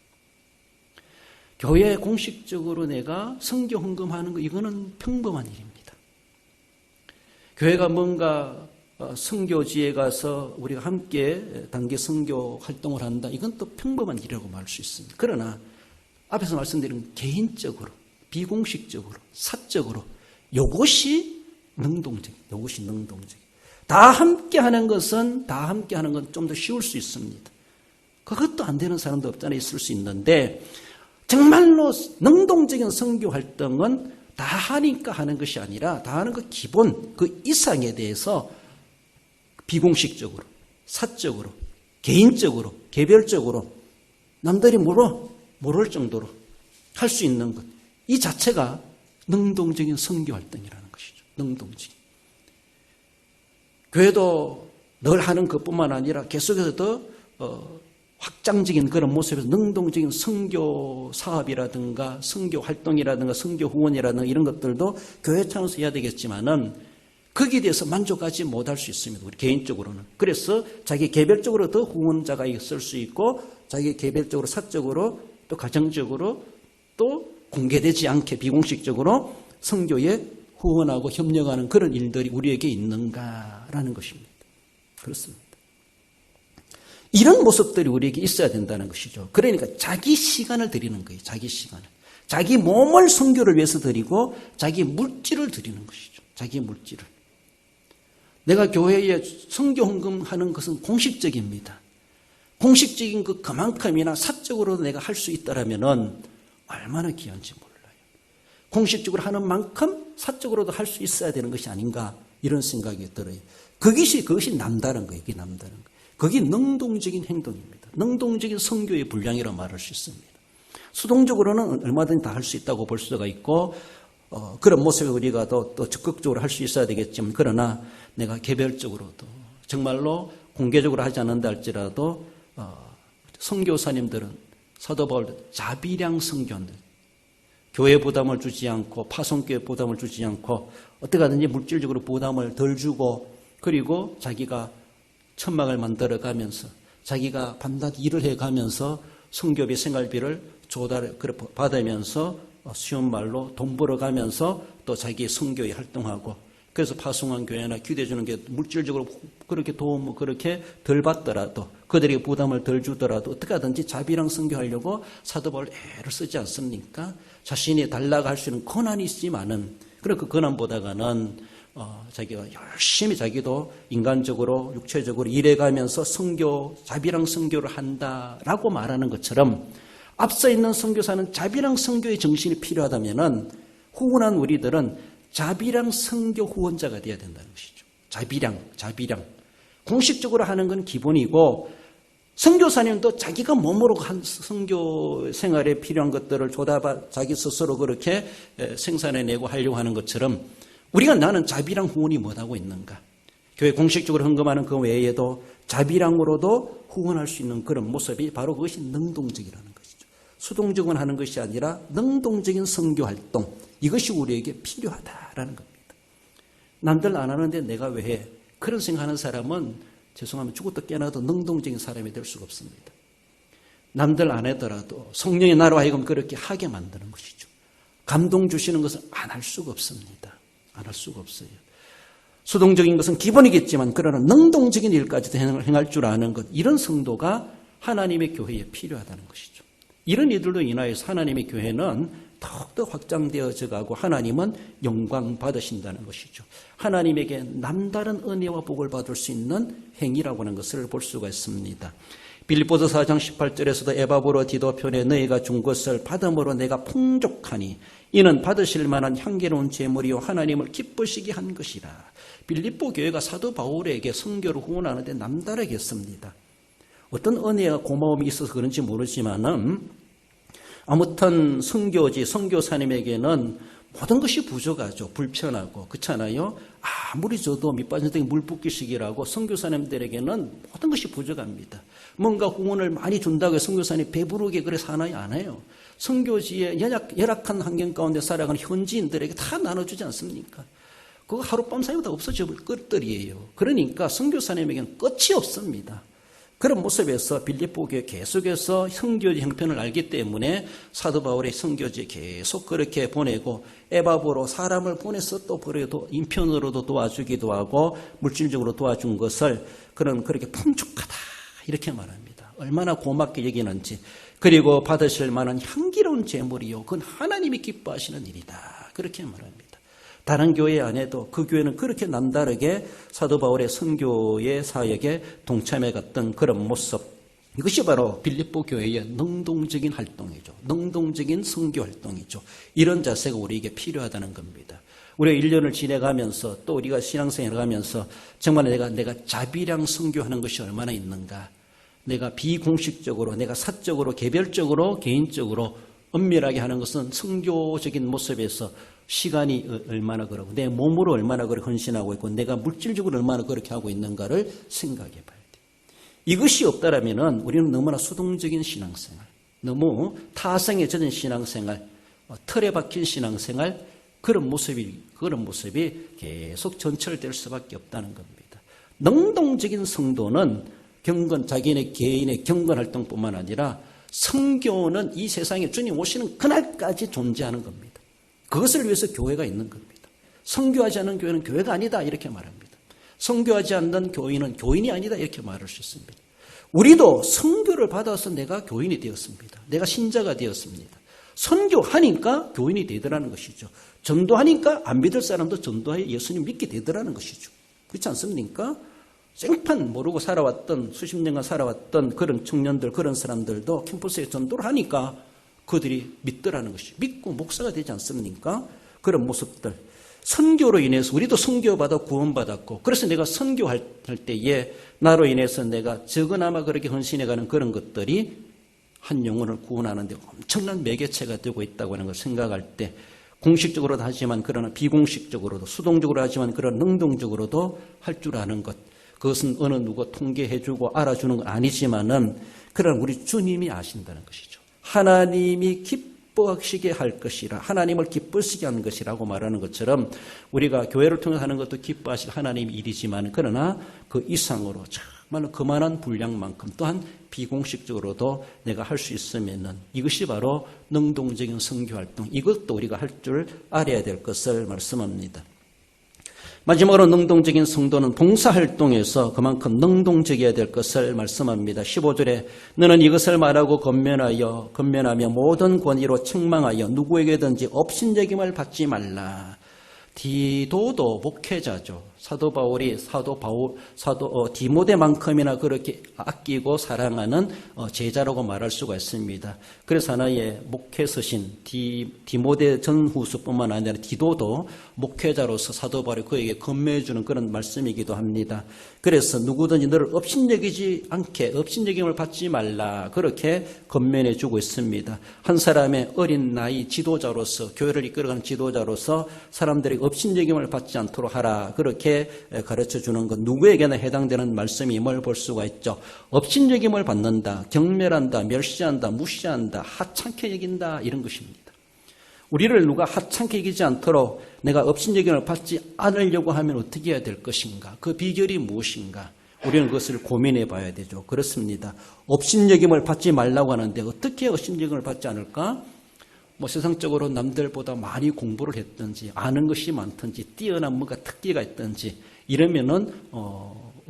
교회에 공식적으로 내가 선교 헌금하는 것, 이거는 평범한 일입니다. 교회가 뭔가 선교지에 가서 우리가 함께 단기 선교 활동을 한다. 이건 또 평범한 일이라고 말할 수 있습니다. 그러나 앞에서 말씀드린 개인적으로, 비공식적으로, 사적으로 이것이 능동적. 다 함께 하는 것은 좀 더 쉬울 수 있습니다. 그것도 안 되는 사람도 없잖아요. 있을 수 있는데 정말로 능동적인 선교 활동은 다 하니까 하는 것이 아니라 다 하는 그 기본, 그 이상에 대해서 비공식적으로, 사적으로, 개인적으로, 개별적으로 남들이 모를 정도로 할 수 있는 것. 이 자체가 능동적인 선교 활동이라는 것이죠. 능동적인. 교회도 늘 하는 것뿐만 아니라 계속해서 더 확장적인 그런 모습에서 능동적인 선교 사업이라든가 선교 활동이라든가 선교 후원이라든가 이런 것들도 교회 차원에서 해야 되겠지만은 거기에 대해서 만족하지 못할 수 있습니다. 우리 개인적으로는. 그래서 자기 개별적으로 더 후원자가 있을 수 있고 자기 개별적으로 사적으로 또 가정적으로 또 공개되지 않게 비공식적으로 선교에 후원하고 협력하는 그런 일들이 우리에게 있는가라는 것입니다. 그렇습니다. 이런 모습들이 우리에게 있어야 된다는 것이죠. 그러니까 자기 시간을 드리는 거예요. 자기 시간을. 자기 몸을 선교를 위해서 드리고 자기 물질을 드리는 것이죠. 자기 물질을. 내가 교회에 선교 헌금하는 것은 공식적입니다. 공식적인 그만큼이나 사적으로 내가 할 수 있다라면은 얼마나 귀한지 몰라요. 공식적으로 하는 만큼 사적으로도 할 수 있어야 되는 것이 아닌가 이런 생각이 들어요. 그것이 남다른 거예요. 그게 남다른 거예요. 그게 능동적인 행동입니다. 능동적인 선교의 분량이라고 말할 수 있습니다. 수동적으로는 얼마든지 다 할 수 있다고 볼 수가 있고 그런 모습에 우리가 더 적극적으로 할 수 있어야 되겠지만 그러나 내가 개별적으로도 정말로 공개적으로 하지 않는다 할지라도 선교사님들은 사도 바울 자비량 선교한다. 교회 부담을 주지 않고 파송교회 부담을 주지 않고 어떻게 하든지 물질적으로 부담을 덜 주고 그리고 자기가 천막을 만들어가면서 자기가 밤낮 일을 해가면서 선교비 생활비를 받으면서 쉬운 말로 돈 벌어가면서 또 자기 선교에 활동하고 그래서 파송한 교회나 기도해 주는 게 물질적으로 그렇게 도움 그렇게 덜 받더라도 그들에게 부담을 덜 주더라도 어떻게 하든지 자비랑 선교하려고 사도 바울 애를 쓰지 않습니까? 자신이 달라고 할 수 있는 권한이 있지만은 그 권한보다는 자기가 열심히 자기도 인간적으로 육체적으로 일해가면서 선교 자비랑 선교를 한다라고 말하는 것처럼 앞서 있는 선교사는 자비랑 선교의 정신이 필요하다면은 후원한 우리들은 자비랑 선교 후원자가 되어야 된다는 것이죠. 자비랑. 공식적으로 하는 건 기본이고 선교사님도 자기가 몸으로 한 선교 생활에 필요한 것들을 자기 스스로 그렇게 생산해내고 하려고 하는 것처럼 우리가 나는 자비랑 후원이 못하고 있는가? 교회 공식적으로 헌금하는 그 외에도 자비랑으로도 후원할 수 있는 그런 모습이 바로 그것이 능동적이라는 것이죠. 수동적으로 하는 것이 아니라 능동적인 선교 활동 이것이 우리에게 필요하다라는 겁니다. 남들 안 하는데 내가 왜 해? 그런 생각하는 사람은 죄송하면 죽어도 깨나도 능동적인 사람이 될 수가 없습니다. 남들 안 하더라도 성령의 나로 하여금 그렇게 하게 만드는 것이죠. 감동 주시는 것은 안 할 수가 없습니다. 안 할 수가 없어요. 수동적인 것은 기본이겠지만 그러나 능동적인 일까지도 행할 줄 아는 것 이런 성도가 하나님의 교회에 필요하다는 것이죠. 이런 이들로 인하여서 하나님의 교회는 더욱더 확장되어져 가고 하나님은 영광 받으신다는 것이죠. 하나님에게 남다른 은혜와 복을 받을 수 있는 행위라고 하는 것을 볼 수가 있습니다. 빌립보서 4장 18절에서도 에바브로 디도편에 너희가 준 것을 받음으로 내가 풍족하니 이는 받으실 만한 향기로운 제물이요 하나님을 기쁘시게 한 것이라. 빌립보 교회가 사도 바울에게 선교를 후원하는데 남다르게 했습니다. 어떤 은혜와 고마움이 있어서 그런지 모르지만은 아무튼 선교지 선교사님에게는 모든 것이 부족하죠. 불편하고 그렇잖아요. 아무리 저도 밑바닥에 물 붓기식이라고 선교사님들에게는 모든 것이 부족합니다. 뭔가 후원을 많이 준다고 해서 선교사님 배부르게 그래 사나요? 안 해요. 선교지에 열악한 환경 가운데 살아가는 현지인들에게 다 나눠주지 않습니까? 그거 하룻밤 사이에 다 없어져 버릴 것들이에요. 그러니까 선교사님에게는 끝이 없습니다. 그런 모습에서 빌립보 교회 계속해서 선교지 형편을 알기 때문에 사도 바울의 선교지에 계속 그렇게 보내고 에바브로 사람을 보내서 또 그래도 인편으로도 도와주기도 하고 물질적으로 도와준 것을 그렇게 풍족하다 이렇게 말합니다. 얼마나 고맙게 여기는지. 그리고 받으실 만한 향기로운 제물이요 그건 하나님이 기뻐하시는 일이다 그렇게 말합니다. 다른 교회 안에도 그 교회는 그렇게 남다르게 사도 바울의 선교의 사역에 동참해 갔던 그런 모습. 이것이 바로 빌립보 교회의 능동적인 활동이죠. 능동적인 선교 활동이죠. 이런 자세가 우리에게 필요하다는 겁니다. 우리가 1년을 지내가면서 또 우리가 신앙생활을 하면서 정말 내가 자비량 선교하는 것이 얼마나 있는가. 내가 비공식적으로 내가 사적으로 개별적으로 개인적으로 엄밀하게 하는 것은 선교적인 모습에서 시간이 얼마나 그러고 내 몸으로 얼마나 그렇게 헌신하고 있고 내가 물질적으로 얼마나 그렇게 하고 있는가를 생각해 봐야 돼요. 이것이 없다라면은 우리는 너무나 수동적인 신앙생활, 너무 타성에 젖은 신앙생활, 틀에 박힌 신앙생활 그런 모습이 계속 전철될 수밖에 없다는 겁니다. 능동적인 성도는 자기네 개인의 경건 활동뿐만 아니라 선교는 이 세상에 주님 오시는 그날까지 존재하는 겁니다. 그것을 위해서 교회가 있는 겁니다. 선교하지 않는 교회는 교회가 아니다 이렇게 말합니다. 선교하지 않는 교인은 교인이 아니다 이렇게 말할 수 있습니다. 우리도 선교를 받아서 내가 교인이 되었습니다. 내가 신자가 되었습니다. 선교하니까 교인이 되더라는 것이죠. 전도하니까 안 믿을 사람도 전도하여 예수님 믿게 되더라는 것이죠. 그렇지 않습니까? 생판 모르고 살아왔던 수십 년간 살아왔던 그런 청년들 그런 사람들도 캠퍼스에 전도를 하니까 그들이 믿더라는 것이 믿고 목사가 되지 않습니까? 그런 모습들. 선교로 인해서 우리도 선교받아 구원받았고 그래서 내가 선교할 때에 나로 인해서 내가 적어나마 그렇게 헌신해가는 그런 것들이 한 영혼을 구원하는 데 엄청난 매개체가 되고 있다고 하는 걸 생각할 때 공식적으로도 하지만 그러나 비공식적으로도 수동적으로 하지만 그런 능동적으로도 할 줄 아는 것. 그것은 어느 누구 통계해주고 알아주는 건 아니지만은 그런 우리 주님이 아신다는 것이죠. 하나님이 기뻐하시게 할 것이라 하나님을 기쁘시게 하는 것이라고 말하는 것처럼 우리가 교회를 통해 하는 것도 기뻐하실 하나님의 일이지만 그러나 그 이상으로 정말 그만한 분량만큼 또한 비공식적으로도 내가 할 수 있으면은 이것이 바로 능동적인 선교활동 이것도 우리가 할 줄 알아야 될 것을 말씀합니다. 마지막으로 능동적인 성도는 봉사활동에서 그만큼 능동적이어야 될 것을 말씀합니다. 15절에 너는 이것을 말하고 건면하며 모든 권위로 책망하여 누구에게든지 업신여김을 받지 말라. 디도도 목회자죠. 사도 바울이 디모데만큼이나 그렇게 아끼고 사랑하는 제자라고 말할 수가 있습니다. 그래서 하나의 목회 서신 디모데 전후수뿐만 아니라 디도도 목회자로서 사도 바울이 그에게 건면해 주는 그런 말씀이기도 합니다. 그래서 누구든지 너를 업신여기지 않게 업신여김을 받지 말라 그렇게 건면해 주고 있습니다. 한 사람의 어린 나이 지도자로서 교회를 이끌어가는 지도자로서 사람들이 업신여김을 받지 않도록 하라 그렇게 가르쳐주는 것 누구에게나 해당되는 말씀임을 볼 수가 있죠. 업신여김을 받는다, 경멸한다, 멸시한다, 무시한다, 하찮게 여긴다 이런 것입니다. 우리를 누가 하찮게 여기지 않도록 내가 업신여김을 받지 않으려고 하면 어떻게 해야 될 것인가? 그 비결이 무엇인가? 우리는 그것을 고민해 봐야 되죠. 그렇습니다. 업신여김을 받지 말라고 하는데 어떻게 업신여김을 받지 않을까? 세상적으로 남들보다 많이 공부를 했든지 아는 것이 많든지 뛰어난 뭔가 특기가 있든지 이러면은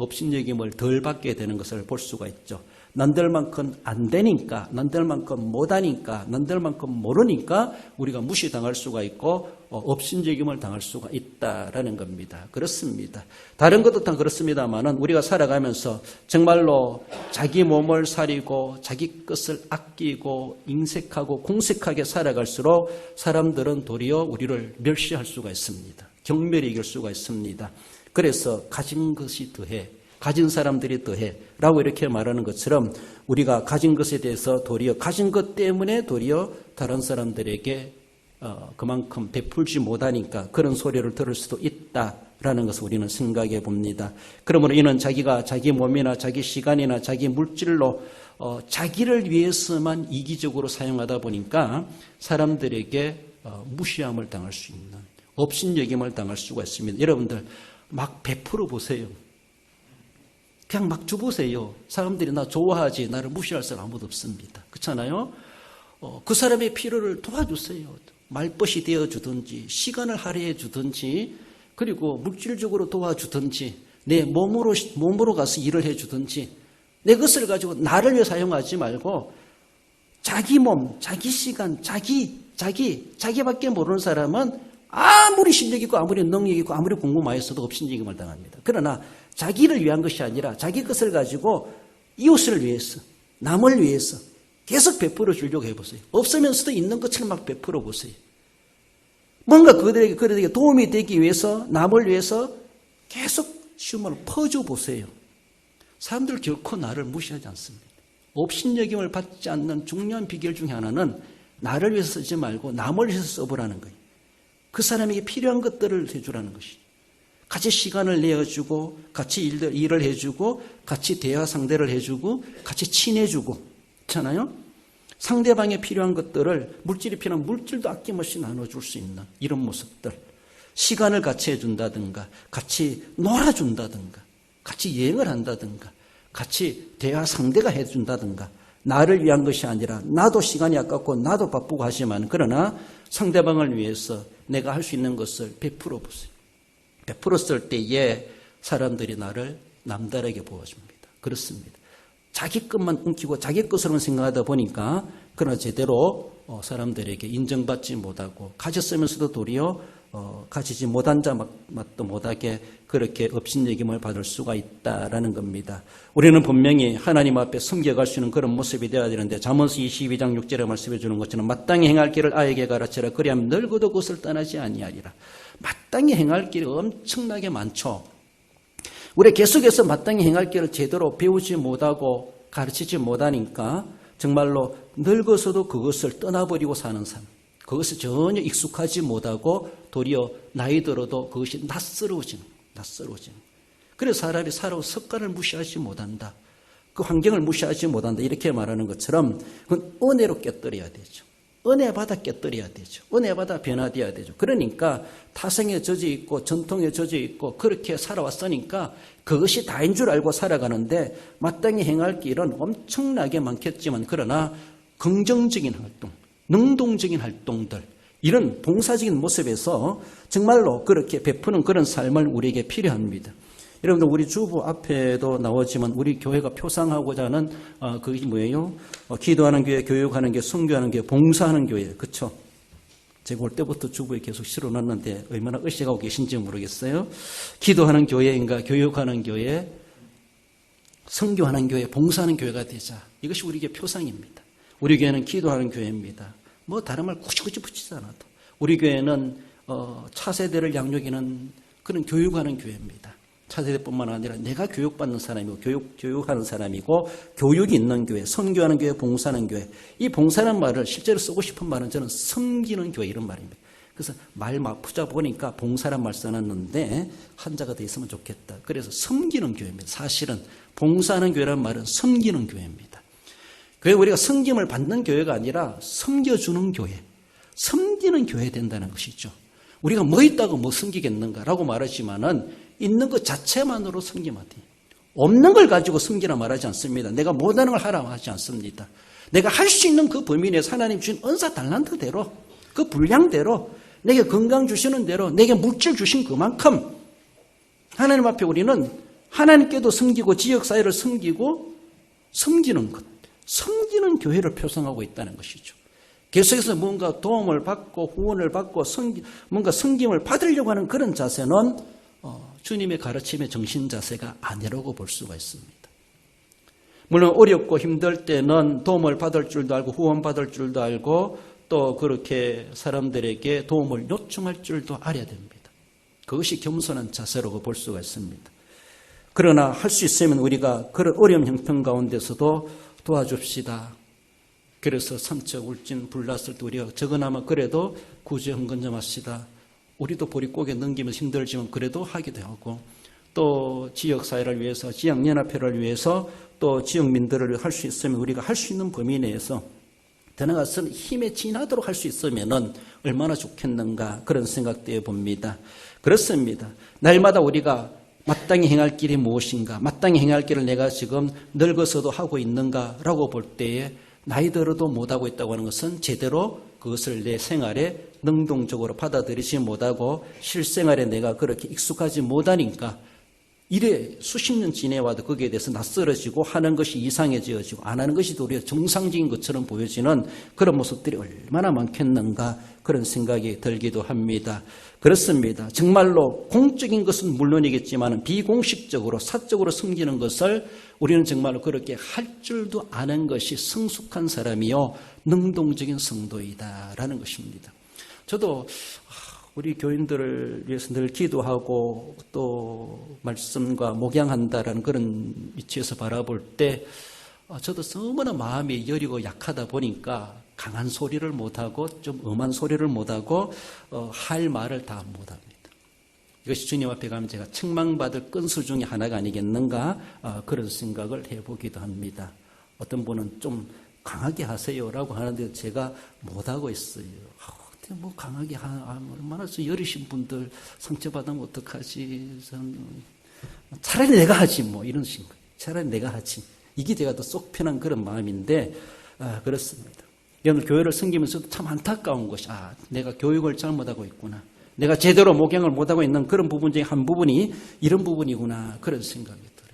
업신여김을 덜 받게 되는 것을 볼 수가 있죠. 남들만큼 안 되니까, 남들만큼 못하니까, 남들만큼 모르니까 우리가 무시당할 수가 있고 업신여김을 당할 수가 있다라는 겁니다. 그렇습니다. 다른 것도 다 그렇습니다만은 우리가 살아가면서 정말로 자기 몸을 사리고 자기 것을 아끼고 인색하고 공색하게 살아갈수록 사람들은 도리어 우리를 멸시할 수가 있습니다. 경멸이 이길 수가 있습니다. 그래서 가진 것이 더해, 가진 사람들이 더해 라고 이렇게 말하는 것처럼 우리가 가진 것에 대해서 도리어 가진 것 때문에 도리어 다른 사람들에게 그만큼 베풀지 못하니까 그런 소리를 들을 수도 있다라는 것을 우리는 생각해 봅니다. 그러므로 이는 자기가 자기 몸이나 자기 시간이나 자기 물질로 자기를 위해서만 이기적으로 사용하다 보니까 사람들에게 무시함을 당할 수 있는, 업신여김을 당할 수가 있습니다. 여러분들 막 베풀어 보세요. 그냥 막 줘보세요. 사람들이 나 좋아하지 나를 무시할 사람 아무도 없습니다. 그렇잖아요? 그 사람의 필요를 도와주세요. 말벗이 되어주든지 시간을 할애해 주든지 그리고 물질적으로 도와주든지 내 몸으로 가서 일을 해주든지 내 것을 가지고 나를 위해 사용하지 말고 자기 몸, 자기 시간, 자기밖에 모르는 사람은 아무리 실력 있고 아무리 능력 있고 아무리 공부 많이 했어도 업신여김을 당합니다. 그러나 자기를 위한 것이 아니라 자기 것을 가지고 이웃을 위해서, 남을 위해서 계속 베풀어 주려고 해보세요. 없으면서도 있는 것처럼 막 베풀어 보세요. 뭔가 그들에게 도움이 되기 위해서, 남을 위해서 계속 쉼을 퍼줘 보세요. 사람들 결코 나를 무시하지 않습니다. 업신여김을 받지 않는 중요한 비결 중에 하나는 나를 위해서 쓰지 말고 남을 위해서 써보라는 거예요. 그 사람에게 필요한 것들을 해주라는 것이죠. 같이 시간을 내어주고 같이 일을 해주고 같이 대화 상대를 해주고 같이 친해주고 그렇잖아요. 상대방에 필요한 것들을 물질이 필요한 물질도 아낌없이 나눠줄 수 있는 이런 모습들, 시간을 같이 해준다든가 같이 놀아준다든가 같이 여행을 한다든가 같이 대화 상대가 해준다든가 나를 위한 것이 아니라 나도 시간이 아깝고 나도 바쁘고 하지만 그러나 상대방을 위해서 내가 할 수 있는 것을 베풀어 보세요. 베풀었을 때에 사람들이 나를 남다르게 보아줍니다. 그렇습니다. 자기 것만 움키고 자기 것으로만 생각하다 보니까 그러나 제대로 사람들에게 인정받지 못하고 가졌으면서도 도리어 가지지 못한 자 맛도 못하게 그렇게 업신여김을 받을 수가 있다라는 겁니다. 우리는 분명히 하나님 앞에 섬겨갈 수 있는 그런 모습이 되어야 되는데 잠언서 22장 6절에 말씀해 주는 것처럼 마땅히 행할 길을 아에게 가르치라. 그리하면 늙어도 그것을 떠나지 아니하리라. 마땅히 행할 길이 엄청나게 많죠. 우리 계속해서 마땅히 행할 길을 제대로 배우지 못하고 가르치지 못하니까 정말로 늙어서도 그것을 떠나버리고 사는 삶, 그것을 전혀 익숙하지 못하고 도리어 나이 들어도 그것이 낯설어지는. 그래서 사람이 살아온 습관을 무시하지 못한다. 그 환경을 무시하지 못한다. 이렇게 말하는 것처럼 그건 은혜로 깨뜨려야 되죠. 은혜 받아 깨뜨려야 되죠. 은혜 받아 변화되어야 되죠. 그러니까 타성에 젖어 있고 전통에 젖어 있고 그렇게 살아왔으니까 그것이 다인 줄 알고 살아가는데 마땅히 행할 길은 엄청나게 많겠지만 그러나 긍정적인 활동, 능동적인 활동들 이런 봉사적인 모습에서 정말로 그렇게 베푸는 그런 삶을 우리에게 필요합니다. 여러분들 우리 주부 앞에도 나오지만 우리 교회가 표상하고자 하는 그게 뭐예요? 기도하는 교회, 교육하는 교회, 선교하는 교회, 봉사하는 교회. 그렇죠? 제가 올 때부터 주부에 계속 실어놨는데 얼마나 의식하고 계신지 모르겠어요. 기도하는 교회인가 교육하는 교회, 선교하는 교회, 봉사하는 교회가 되자. 이것이 우리에게 표상입니다. 우리 교회는 기도하는 교회입니다. 뭐 다른 말 굳이 붙이지 않아도 우리 교회는 차세대를 양육하는 그런 교육하는 교회입니다. 차세대뿐만 아니라 내가 교육받는 사람이고 교육하는 사람이고 교육이 있는 교회, 선교하는 교회, 봉사하는 교회. 이 봉사라는 말을 실제로 쓰고 싶은 말은 저는 섬기는 교회 이런 말입니다. 그래서 말 맞추자 보니까 봉사란 말 써놨는데 한자가 돼 있으면 좋겠다. 그래서 섬기는 교회입니다. 사실은 봉사하는 교회란 말은 섬기는 교회입니다. 그게 우리가 섬김을 받는 교회가 아니라 섬겨주는 교회, 섬기는 교회 된다는 것이죠. 우리가 뭐 있다고 뭐 섬기겠는가라고 말하지만은 있는 것 자체만으로 섬기면 돼요. 없는 걸 가지고 섬기라 말하지 않습니다. 내가 못하는 걸 하라고 하지 않습니다. 내가 할 수 있는 그 범위 내에서 하나님 주신 은사 달란트대로 그 분량대로 내게 건강 주시는 대로 내게 물질 주신 그만큼 하나님 앞에 우리는 하나님께도 섬기고 지역사회를 섬기고 섬기는 것, 섬기는 교회를 표상하고 있다는 것이죠. 계속해서 뭔가 도움을 받고 후원을 받고 뭔가 섬김을 받으려고 하는 그런 자세는 주님의 가르침의 정신 자세가 아니라고 볼 수가 있습니다. 물론 어렵고 힘들 때는 도움을 받을 줄도 알고 후원받을 줄도 알고 또 그렇게 사람들에게 도움을 요청할 줄도 알아야 됩니다. 그것이 겸손한 자세라고 볼 수가 있습니다. 그러나 할 수 있으면 우리가 그런 어려운 형편 가운데서도 도와줍시다. 그래서 삼척 울진 불났을 때 우리가 적어나마 그래도 구제 헌금 좀 합시다. 우리도 보릿고개 넘기면 힘들지만 그래도 하기도 하고 또 지역사회를 위해서 지역연합회를 위해서 또 지역민들을 할 수 있으면 우리가 할 수 있는 범위 내에서 더 나아가서는 힘에 지나도록 할 수 있으면 얼마나 좋겠는가 그런 생각도 해봅니다. 그렇습니다. 날마다 우리가 마땅히 행할 길이 무엇인가, 마땅히 행할 길을 내가 지금 늙어서도 하고 있는가라고 볼 때에 나이 들어도 못하고 있다고 하는 것은 제대로 그것을 내 생활에 능동적으로 받아들이지 못하고 실생활에 내가 그렇게 익숙하지 못하니까 이래 수십 년 지내와도 거기에 대해서 낯설어지고 하는 것이 이상해져지고 안 하는 것이 도리어 정상적인 것처럼 보여지는 그런 모습들이 얼마나 많겠는가 그런 생각이 들기도 합니다. 그렇습니다. 정말로 공적인 것은 물론이겠지만 비공식적으로 사적으로 섬기는 것을 우리는 정말로 그렇게 할 줄도 아는 것이 성숙한 사람이요 능동적인 성도이다라는 것입니다. 저도 우리 교인들을 위해서 늘 기도하고 또 말씀과 목양한다라는 그런 위치에서 바라볼 때 저도 너무나 마음이 여리고 약하다 보니까 강한 소리를 못하고 좀 엄한 소리를 못하고 할 말을 다 못합니다. 이것이 주님 앞에 가면 제가 책망받을 건수 중에 하나가 아니겠는가 그런 생각을 해보기도 합니다. 어떤 분은 좀 강하게 하세요라고 하는데 제가 못하고 있어요. 뭐 강하게 얼마나 여리신 분들 상처받으면 어떡하지? 차라리 내가 하지 뭐 이런 식으로 차라리 내가 하지. 이게 제가 더 속 편한 그런 마음인데 그렇습니다. 여러분 교회를 섬기면서도 참 안타까운 것이 내가 교육을 잘못하고 있구나. 내가 제대로 목양을 못하고 있는 그런 부분 중에 한 부분이 이런 부분이구나 그런 생각이 들어요.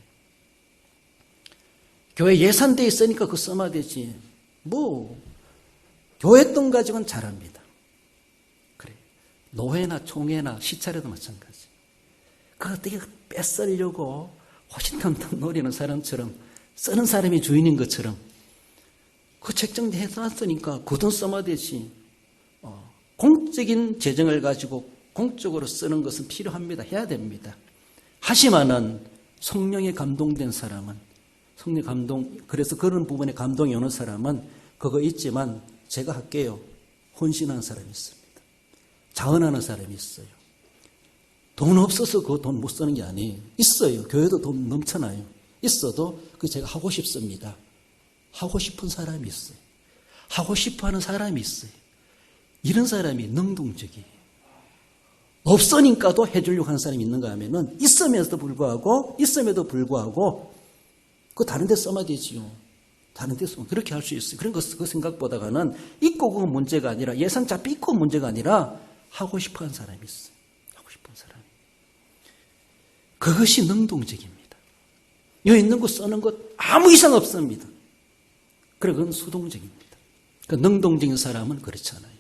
교회 예산돼 있으니까 그거 써야 되지. 뭐 교회 돈 가지고는 잘합니다. 노회나 총회나 시찰에도 마찬가지. 그거 어떻게 뺏으려고 호시탐탐 노리는 사람처럼 쓰는 사람이 주인인 것처럼 그 책정지 해놨으니까 그 돈 써야 되지. 공적인 재정을 가지고 공적으로 쓰는 것은 필요합니다. 해야 됩니다. 하지만은 성령에 감동된 사람은 성령 감동 그래서 그런 부분에 감동이 오는 사람은 그거 있지만 제가 할게요. 헌신하는 사람이 있습니다. 자원하는 사람이 있어요. 돈 없어서 그 돈 못 쓰는 게 아니에요. 있어요. 교회도 돈 넘쳐나요. 있어도 그 제가 하고 싶습니다. 하고 싶은 사람이 있어요. 하고 싶어 하는 사람이 있어요. 이런 사람이 능동적이에요. 없으니까도 해주려고 하는 사람이 있는가 하면은 있음에도 불구하고 그거 다른 데 써야 되지요. 다른 데 쓰면 그렇게 할 수 있어요. 그런 그 생각보다는 있고 그건 문제가 아니라 예산 잡히 있고 문제가 아니라 하고 싶어 하는 사람이 있어요. 하고 싶은 사람이. 그것이 능동적입니다. 여기 있는 거 쓰는 것 아무 이상 없습니다. 그래, 그건 수동적입니다. 그 능동적인 사람은 그렇잖아요.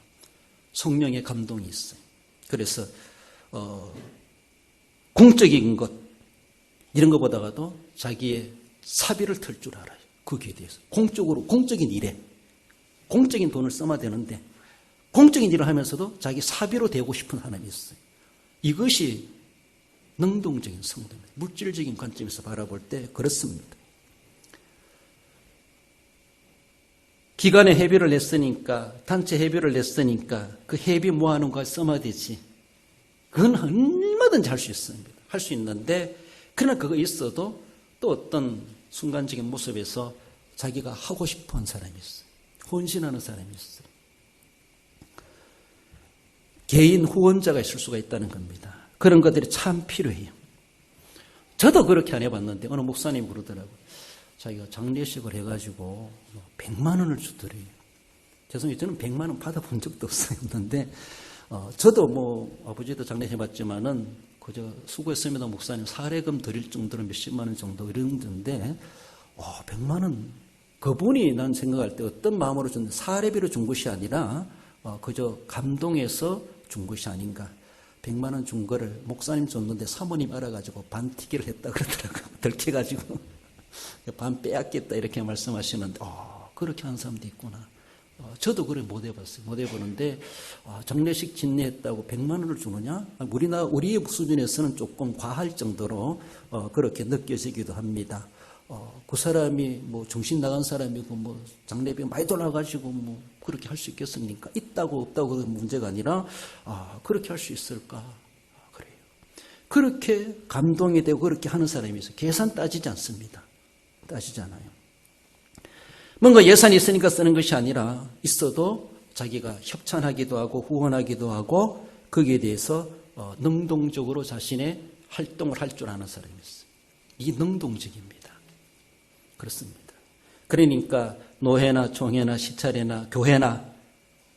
성령의 감동이 있어요. 그래서 공적인 것 이런 것보다도 자기의 사비를 털 줄 알아요. 거기에 대해서 공적으로 공적인 일에 공적인 돈을 써야 되는데 공적인 일을 하면서도 자기 사비로 되고 싶은 사람이 있어요. 이것이 능동적인 성도입니다. 물질적인 관점에서 바라볼 때 그렇습니다. 기관에 회비를 냈으니까 단체 회비를 냈으니까 그 회비 모아놓은 거 써야 되지. 그건 얼마든지 할 수 있습니다. 할 수 있는데 그러나 그거 있어도 또 어떤 순간적인 모습에서 자기가 하고 싶어하는 사람이 있어요. 헌신하는 사람이 있어요. 개인 후원자가 있을 수가 있다는 겁니다. 그런 것들이 참 필요해요. 저도 그렇게 안 해봤는데 어느 목사님이 그러더라고요. 자기가 장례식을 해가지고 100만 원을 주더래요. 죄송해요. 저는 100만 원 받아본 적도 없었는데 저도 뭐 아버지도 장례식 해봤지만은 그저 수고했습니다 목사님 사례금 드릴 정도로 몇십만 원 정도 이런 건데 100만 원 그분이 난 생각할 때 어떤 마음으로 준 사례비로 준 것이 아니라 그저 감동해서 준 것이 아닌가. 100만 원 준 거를 목사님 줬는데 사모님 알아가지고 반티기를 했다 그러더라고요. 들켜가지고 반 빼앗겠다 이렇게 말씀하시는데 그렇게 하는 사람도 있구나. 저도 그래 못 해봤어요. 못 해보는데 장례식 진례했다고 100만 원을 주느냐? 우리의 수준에서는 조금 과할 정도로 그렇게 느껴지기도 합니다. 그 사람이 뭐 정신 나간 사람이고 뭐 장례비 많이 돌아가지고 뭐 그렇게 할 수 있겠습니까? 있다고 없다고 그런 문제가 아니라 그렇게 할 수 있을까? 그래요. 그렇게 감동이 되고 그렇게 하는 사람이 있어요. 계산 따지지 않습니다. 따지지 않아요. 뭔가 예산이 있으니까 쓰는 것이 아니라 있어도 자기가 협찬하기도 하고 후원하기도 하고 거기에 대해서 능동적으로 자신의 활동을 할 줄 아는 사람이 있어요. 이 능동적입니다. 그렇습니다. 그러니까 노회나 총회나 시찰회나 교회나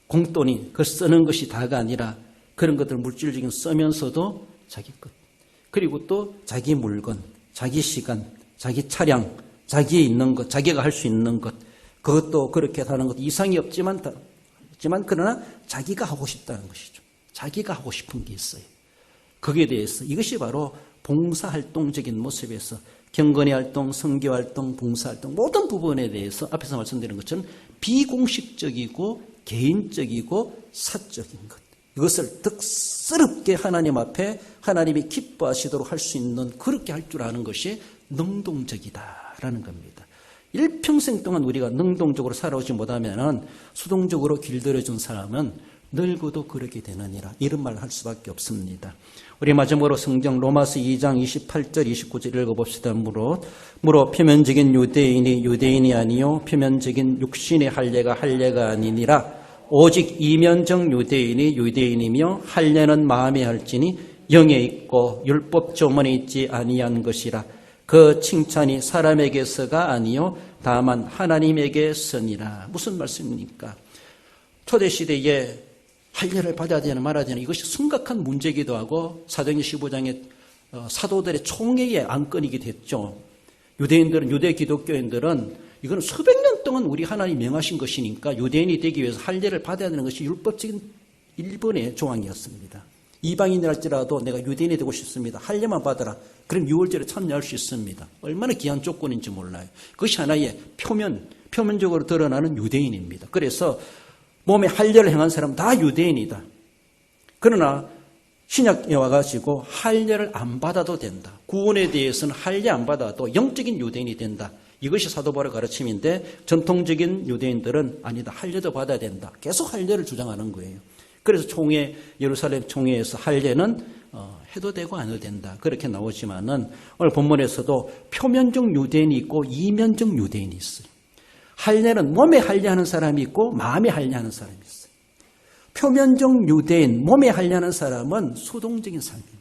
공돈이 그걸 쓰는 것이 다가 아니라 그런 것들 물질적인 쓰면서도 자기 것 그리고 또 자기 물건, 자기 시간, 자기 차량, 자기에 있는 것, 자기가 할 수 있는 것 그것도 그렇게 하는 것 이상이 없지만 그러나 자기가 하고 싶다는 것이죠. 자기가 하고 싶은 게 있어요. 거기에 대해서 이것이 바로 봉사활동적인 모습에서 경건의 활동, 선교활동, 봉사활동 모든 부분에 대해서 앞에서 말씀드린 것처럼 비공식적이고 개인적이고 사적인 것 이것을 득스럽게 하나님 앞에 하나님이 기뻐하시도록 할 수 있는 그렇게 할 줄 아는 것이 능동적이다라는 겁니다. 일평생 동안 우리가 능동적으로 살아오지 못하면 수동적으로 길들여준 사람은 늙어도 그렇게 되느니라 이런 말을 할 수밖에 없습니다. 우리 마지막으로 성경 로마서 2장 28절 29절 읽어봅시다. 무릇 표면적인 유대인이 유대인이 아니요 표면적인 육신의 할례가 할례가 아니니라 오직 이면적 유대인이 유대인이며 할례는 마음에 할지니 영에 있고 율법 조문에 있지 아니한 것이라 그 칭찬이 사람에게서가 아니요 다만 하나님에게서니라. 무슨 말씀입니까? 초대시대에 할례를 받아야 되나 말아야 되나 이것이 심각한 문제이기도 하고 사도행전 15장의 사도들의 총회의 안건이기도 했죠. 유대인들은 유대 기독교인들은 이거는 수백 년 동안 우리 하나님 명하신 것이니까 유대인이 되기 위해서 할례를 받아야 되는 것이 율법적인 1번의 조항이었습니다. 이방인이랄지라도 내가 유대인이 되고 싶습니다. 할례만 받아라. 그럼 6월절에 참여할 수 있습니다. 얼마나 귀한 조건인지 몰라요. 그것이 하나의 표면적으로 드러나는 유대인입니다. 그래서 몸에 할례를 행한 사람은 다 유대인이다. 그러나 신약에 와가지고 할례를 안 받아도 된다. 구원에 대해서는 할례 안 받아도 영적인 유대인이 된다. 이것이 사도 바울의 가르침인데 전통적인 유대인들은 아니다. 할례도 받아야 된다. 계속 할례를 주장하는 거예요. 그래서 예루살렘 총회에서 할례는 해도 되고 안 해도 된다. 그렇게 나오지만은 오늘 본문에서도 표면적 유대인이 있고 이면적 유대인이 있어요. 할례는 몸에 할례하는 사람이 있고 마음에 할례하는 사람이 있어요. 표면적 유대인, 몸에 할례하는 사람은 수동적인 삶입니다.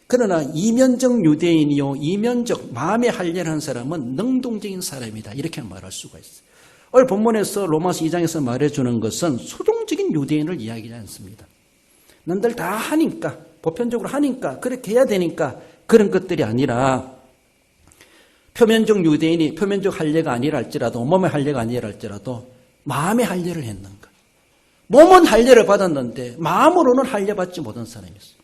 그러나 이면적 유대인이요, 이면적 마음에 할례하는 사람은 능동적인 사람이다. 이렇게 말할 수가 있어요. 오늘 본문에서 로마서 2장에서 말해주는 것은 수동적인 유대인을 이야기하지 않습니다. 남들 다 하니까, 보편적으로 하니까, 그렇게 해야 되니까 그런 것들이 아니라 표면적 유대인이 표면적 할례가 아니라 할지라도 몸의 할례가 아니라 할지라도 마음의 할례를 했는가. 몸은 할례를 받았는데 마음으로는 할례 받지 못한 사람이 있어요.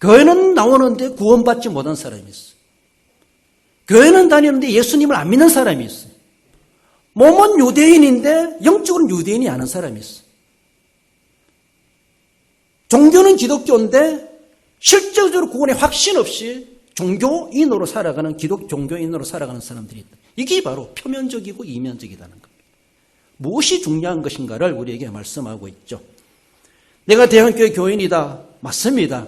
교회는 나오는데 구원받지 못한 사람이 있어요. 교회는 다니는데 예수님을 안 믿는 사람이 있어요. 몸은 유대인인데 영적으로는 유대인이 아닌 사람이 있어요. 종교는 기독교인데 실질적으로 구원에 확신 없이 종교인으로 살아가는 종교인으로 살아가는 사람들이 있다. 이게 바로 표면적이고 이면적이라는 겁니다. 무엇이 중요한 것인가를 우리에게 말씀하고 있죠. 내가 대한교회 교인이다. 맞습니다.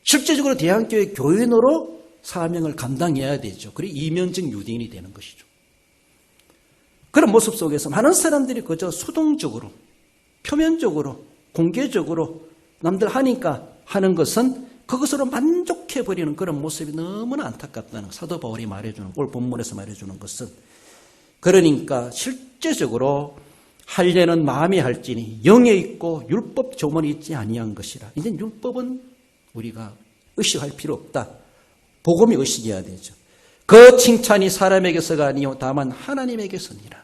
실제적으로 대한교회 교인으로 사명을 감당해야 되죠. 그리고 이면적 유대인이 되는 것이죠. 그런 모습 속에서 많은 사람들이 그저 수동적으로, 표면적으로, 공개적으로 남들 하니까 하는 것은 그것으로 만족해버리는 그런 모습이 너무나 안타깝다는 사도 바울이 말해주는, 오늘 본문에서 말해주는 것은 그러니까 실제적으로 할례는 마음에 할지니 영에 있고 율법 조문이 있지 아니한 것이라. 이제 율법은 우리가 의식할 필요 없다. 복음이 의식해야 되죠. 그 칭찬이 사람에게서가 아니요 다만 하나님에게서니라.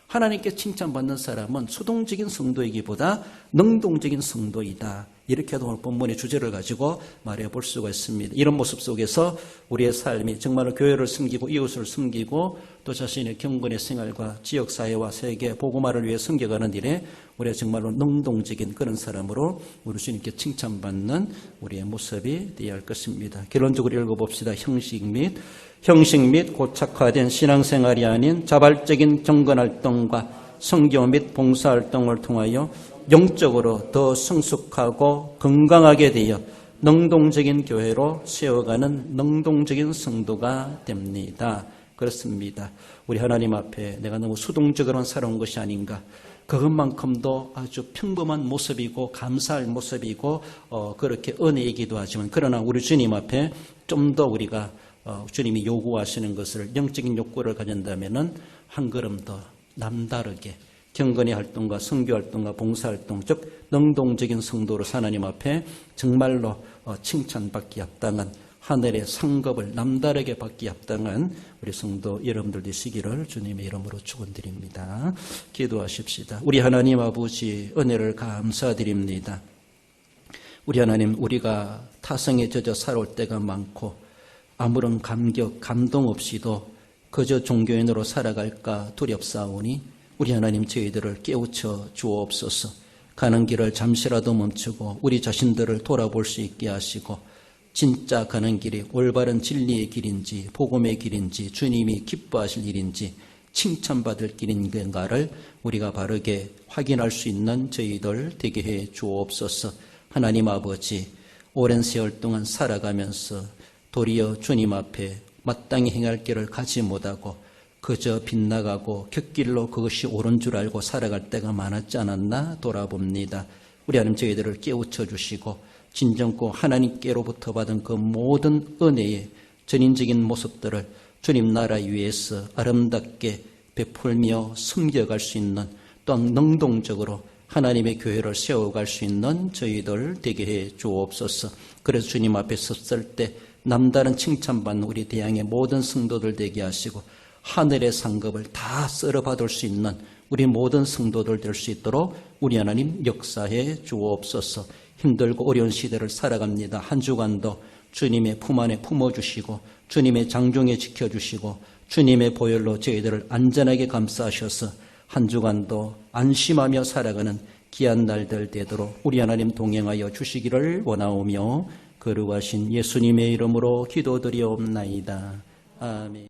하나님께 칭찬받는 사람은 수동적인 성도이기보다 능동적인 성도이다. 이렇게도 오늘 본문의 주제를 가지고 말해볼 수가 있습니다. 이런 모습 속에서 우리의 삶이 정말로 교회를 섬기고 이웃을 섬기고 또 자신의 경건의 생활과 지역사회와 세계 복음화를 위해 섬겨가는 일에 우리가 정말로 능동적인 그런 사람으로 우리 주님께 칭찬받는 우리의 모습이 되어야 할 것입니다. 결론적으로 읽어봅시다. 형식 및 고착화된 신앙생활이 아닌 자발적인 경건활동과 선교 및 봉사활동을 통하여 영적으로 더 성숙하고 건강하게 되어 능동적인 교회로 세워가는 능동적인 성도가 됩니다. 그렇습니다. 우리 하나님 앞에 내가 너무 수동적으로 살아온 것이 아닌가. 그것만큼도 아주 평범한 모습이고 감사할 모습이고 그렇게 은혜이기도 하지만 그러나 우리 주님 앞에 좀 더 우리가 주님이 요구하시는 것을 영적인 욕구를 가진다면은 한 걸음 더 남다르게 경건의 활동과 선교 활동과 봉사 활동 즉 능동적인 성도로 하나님 앞에 정말로 칭찬받기 합당한 하늘의 상급을 남다르게 받기 합당한 우리 성도 여러분들 되시기를 주님의 이름으로 축원드립니다. 기도하십시다. 우리 하나님 아버지 은혜를 감사드립니다. 우리 하나님 우리가 타성에 젖어 살아올 때가 많고 아무런 감격 감동 없이도 그저 종교인으로 살아갈까 두렵사오니 우리 하나님 저희들을 깨우쳐 주옵소서. 가는 길을 잠시라도 멈추고 우리 자신들을 돌아볼 수 있게 하시고 진짜 가는 길이 올바른 진리의 길인지 복음의 길인지 주님이 기뻐하실 일인지 칭찬받을 길인가를 우리가 바르게 확인할 수 있는 저희들 되게 해 주옵소서. 하나님 아버지 오랜 세월 동안 살아가면서 도리어 주님 앞에 마땅히 행할 길을 가지 못하고 그저 빗나가고 곁길로 그것이 옳은 줄 알고 살아갈 때가 많았지 않았나 돌아봅니다. 우리 하나님 저희들을 깨우쳐 주시고 진정고 하나님께로부터 받은 그 모든 은혜의 전인적인 모습들을 주님 나라 위에서 아름답게 베풀며 섬겨갈 수 있는 또한 능동적으로 하나님의 교회를 세워갈 수 있는 저희들 되게 해 주옵소서. 그래서 주님 앞에 섰을 때 남다른 칭찬받는 우리 대양의 모든 성도들 되게 하시고 하늘의 상급을 다 썰어받을 수 있는 우리 모든 성도들 될 수 있도록 우리 하나님 역사해 주옵소서. 힘들고 어려운 시대를 살아갑니다. 한 주간도 주님의 품 안에 품어주시고 주님의 장중에 지켜주시고 주님의 보혈로 저희들을 안전하게 감싸셔서 한 주간도 안심하며 살아가는 귀한 날들 되도록 우리 하나님 동행하여 주시기를 원하오며 거룩하신 예수님의 이름으로 기도드리옵나이다. 아멘.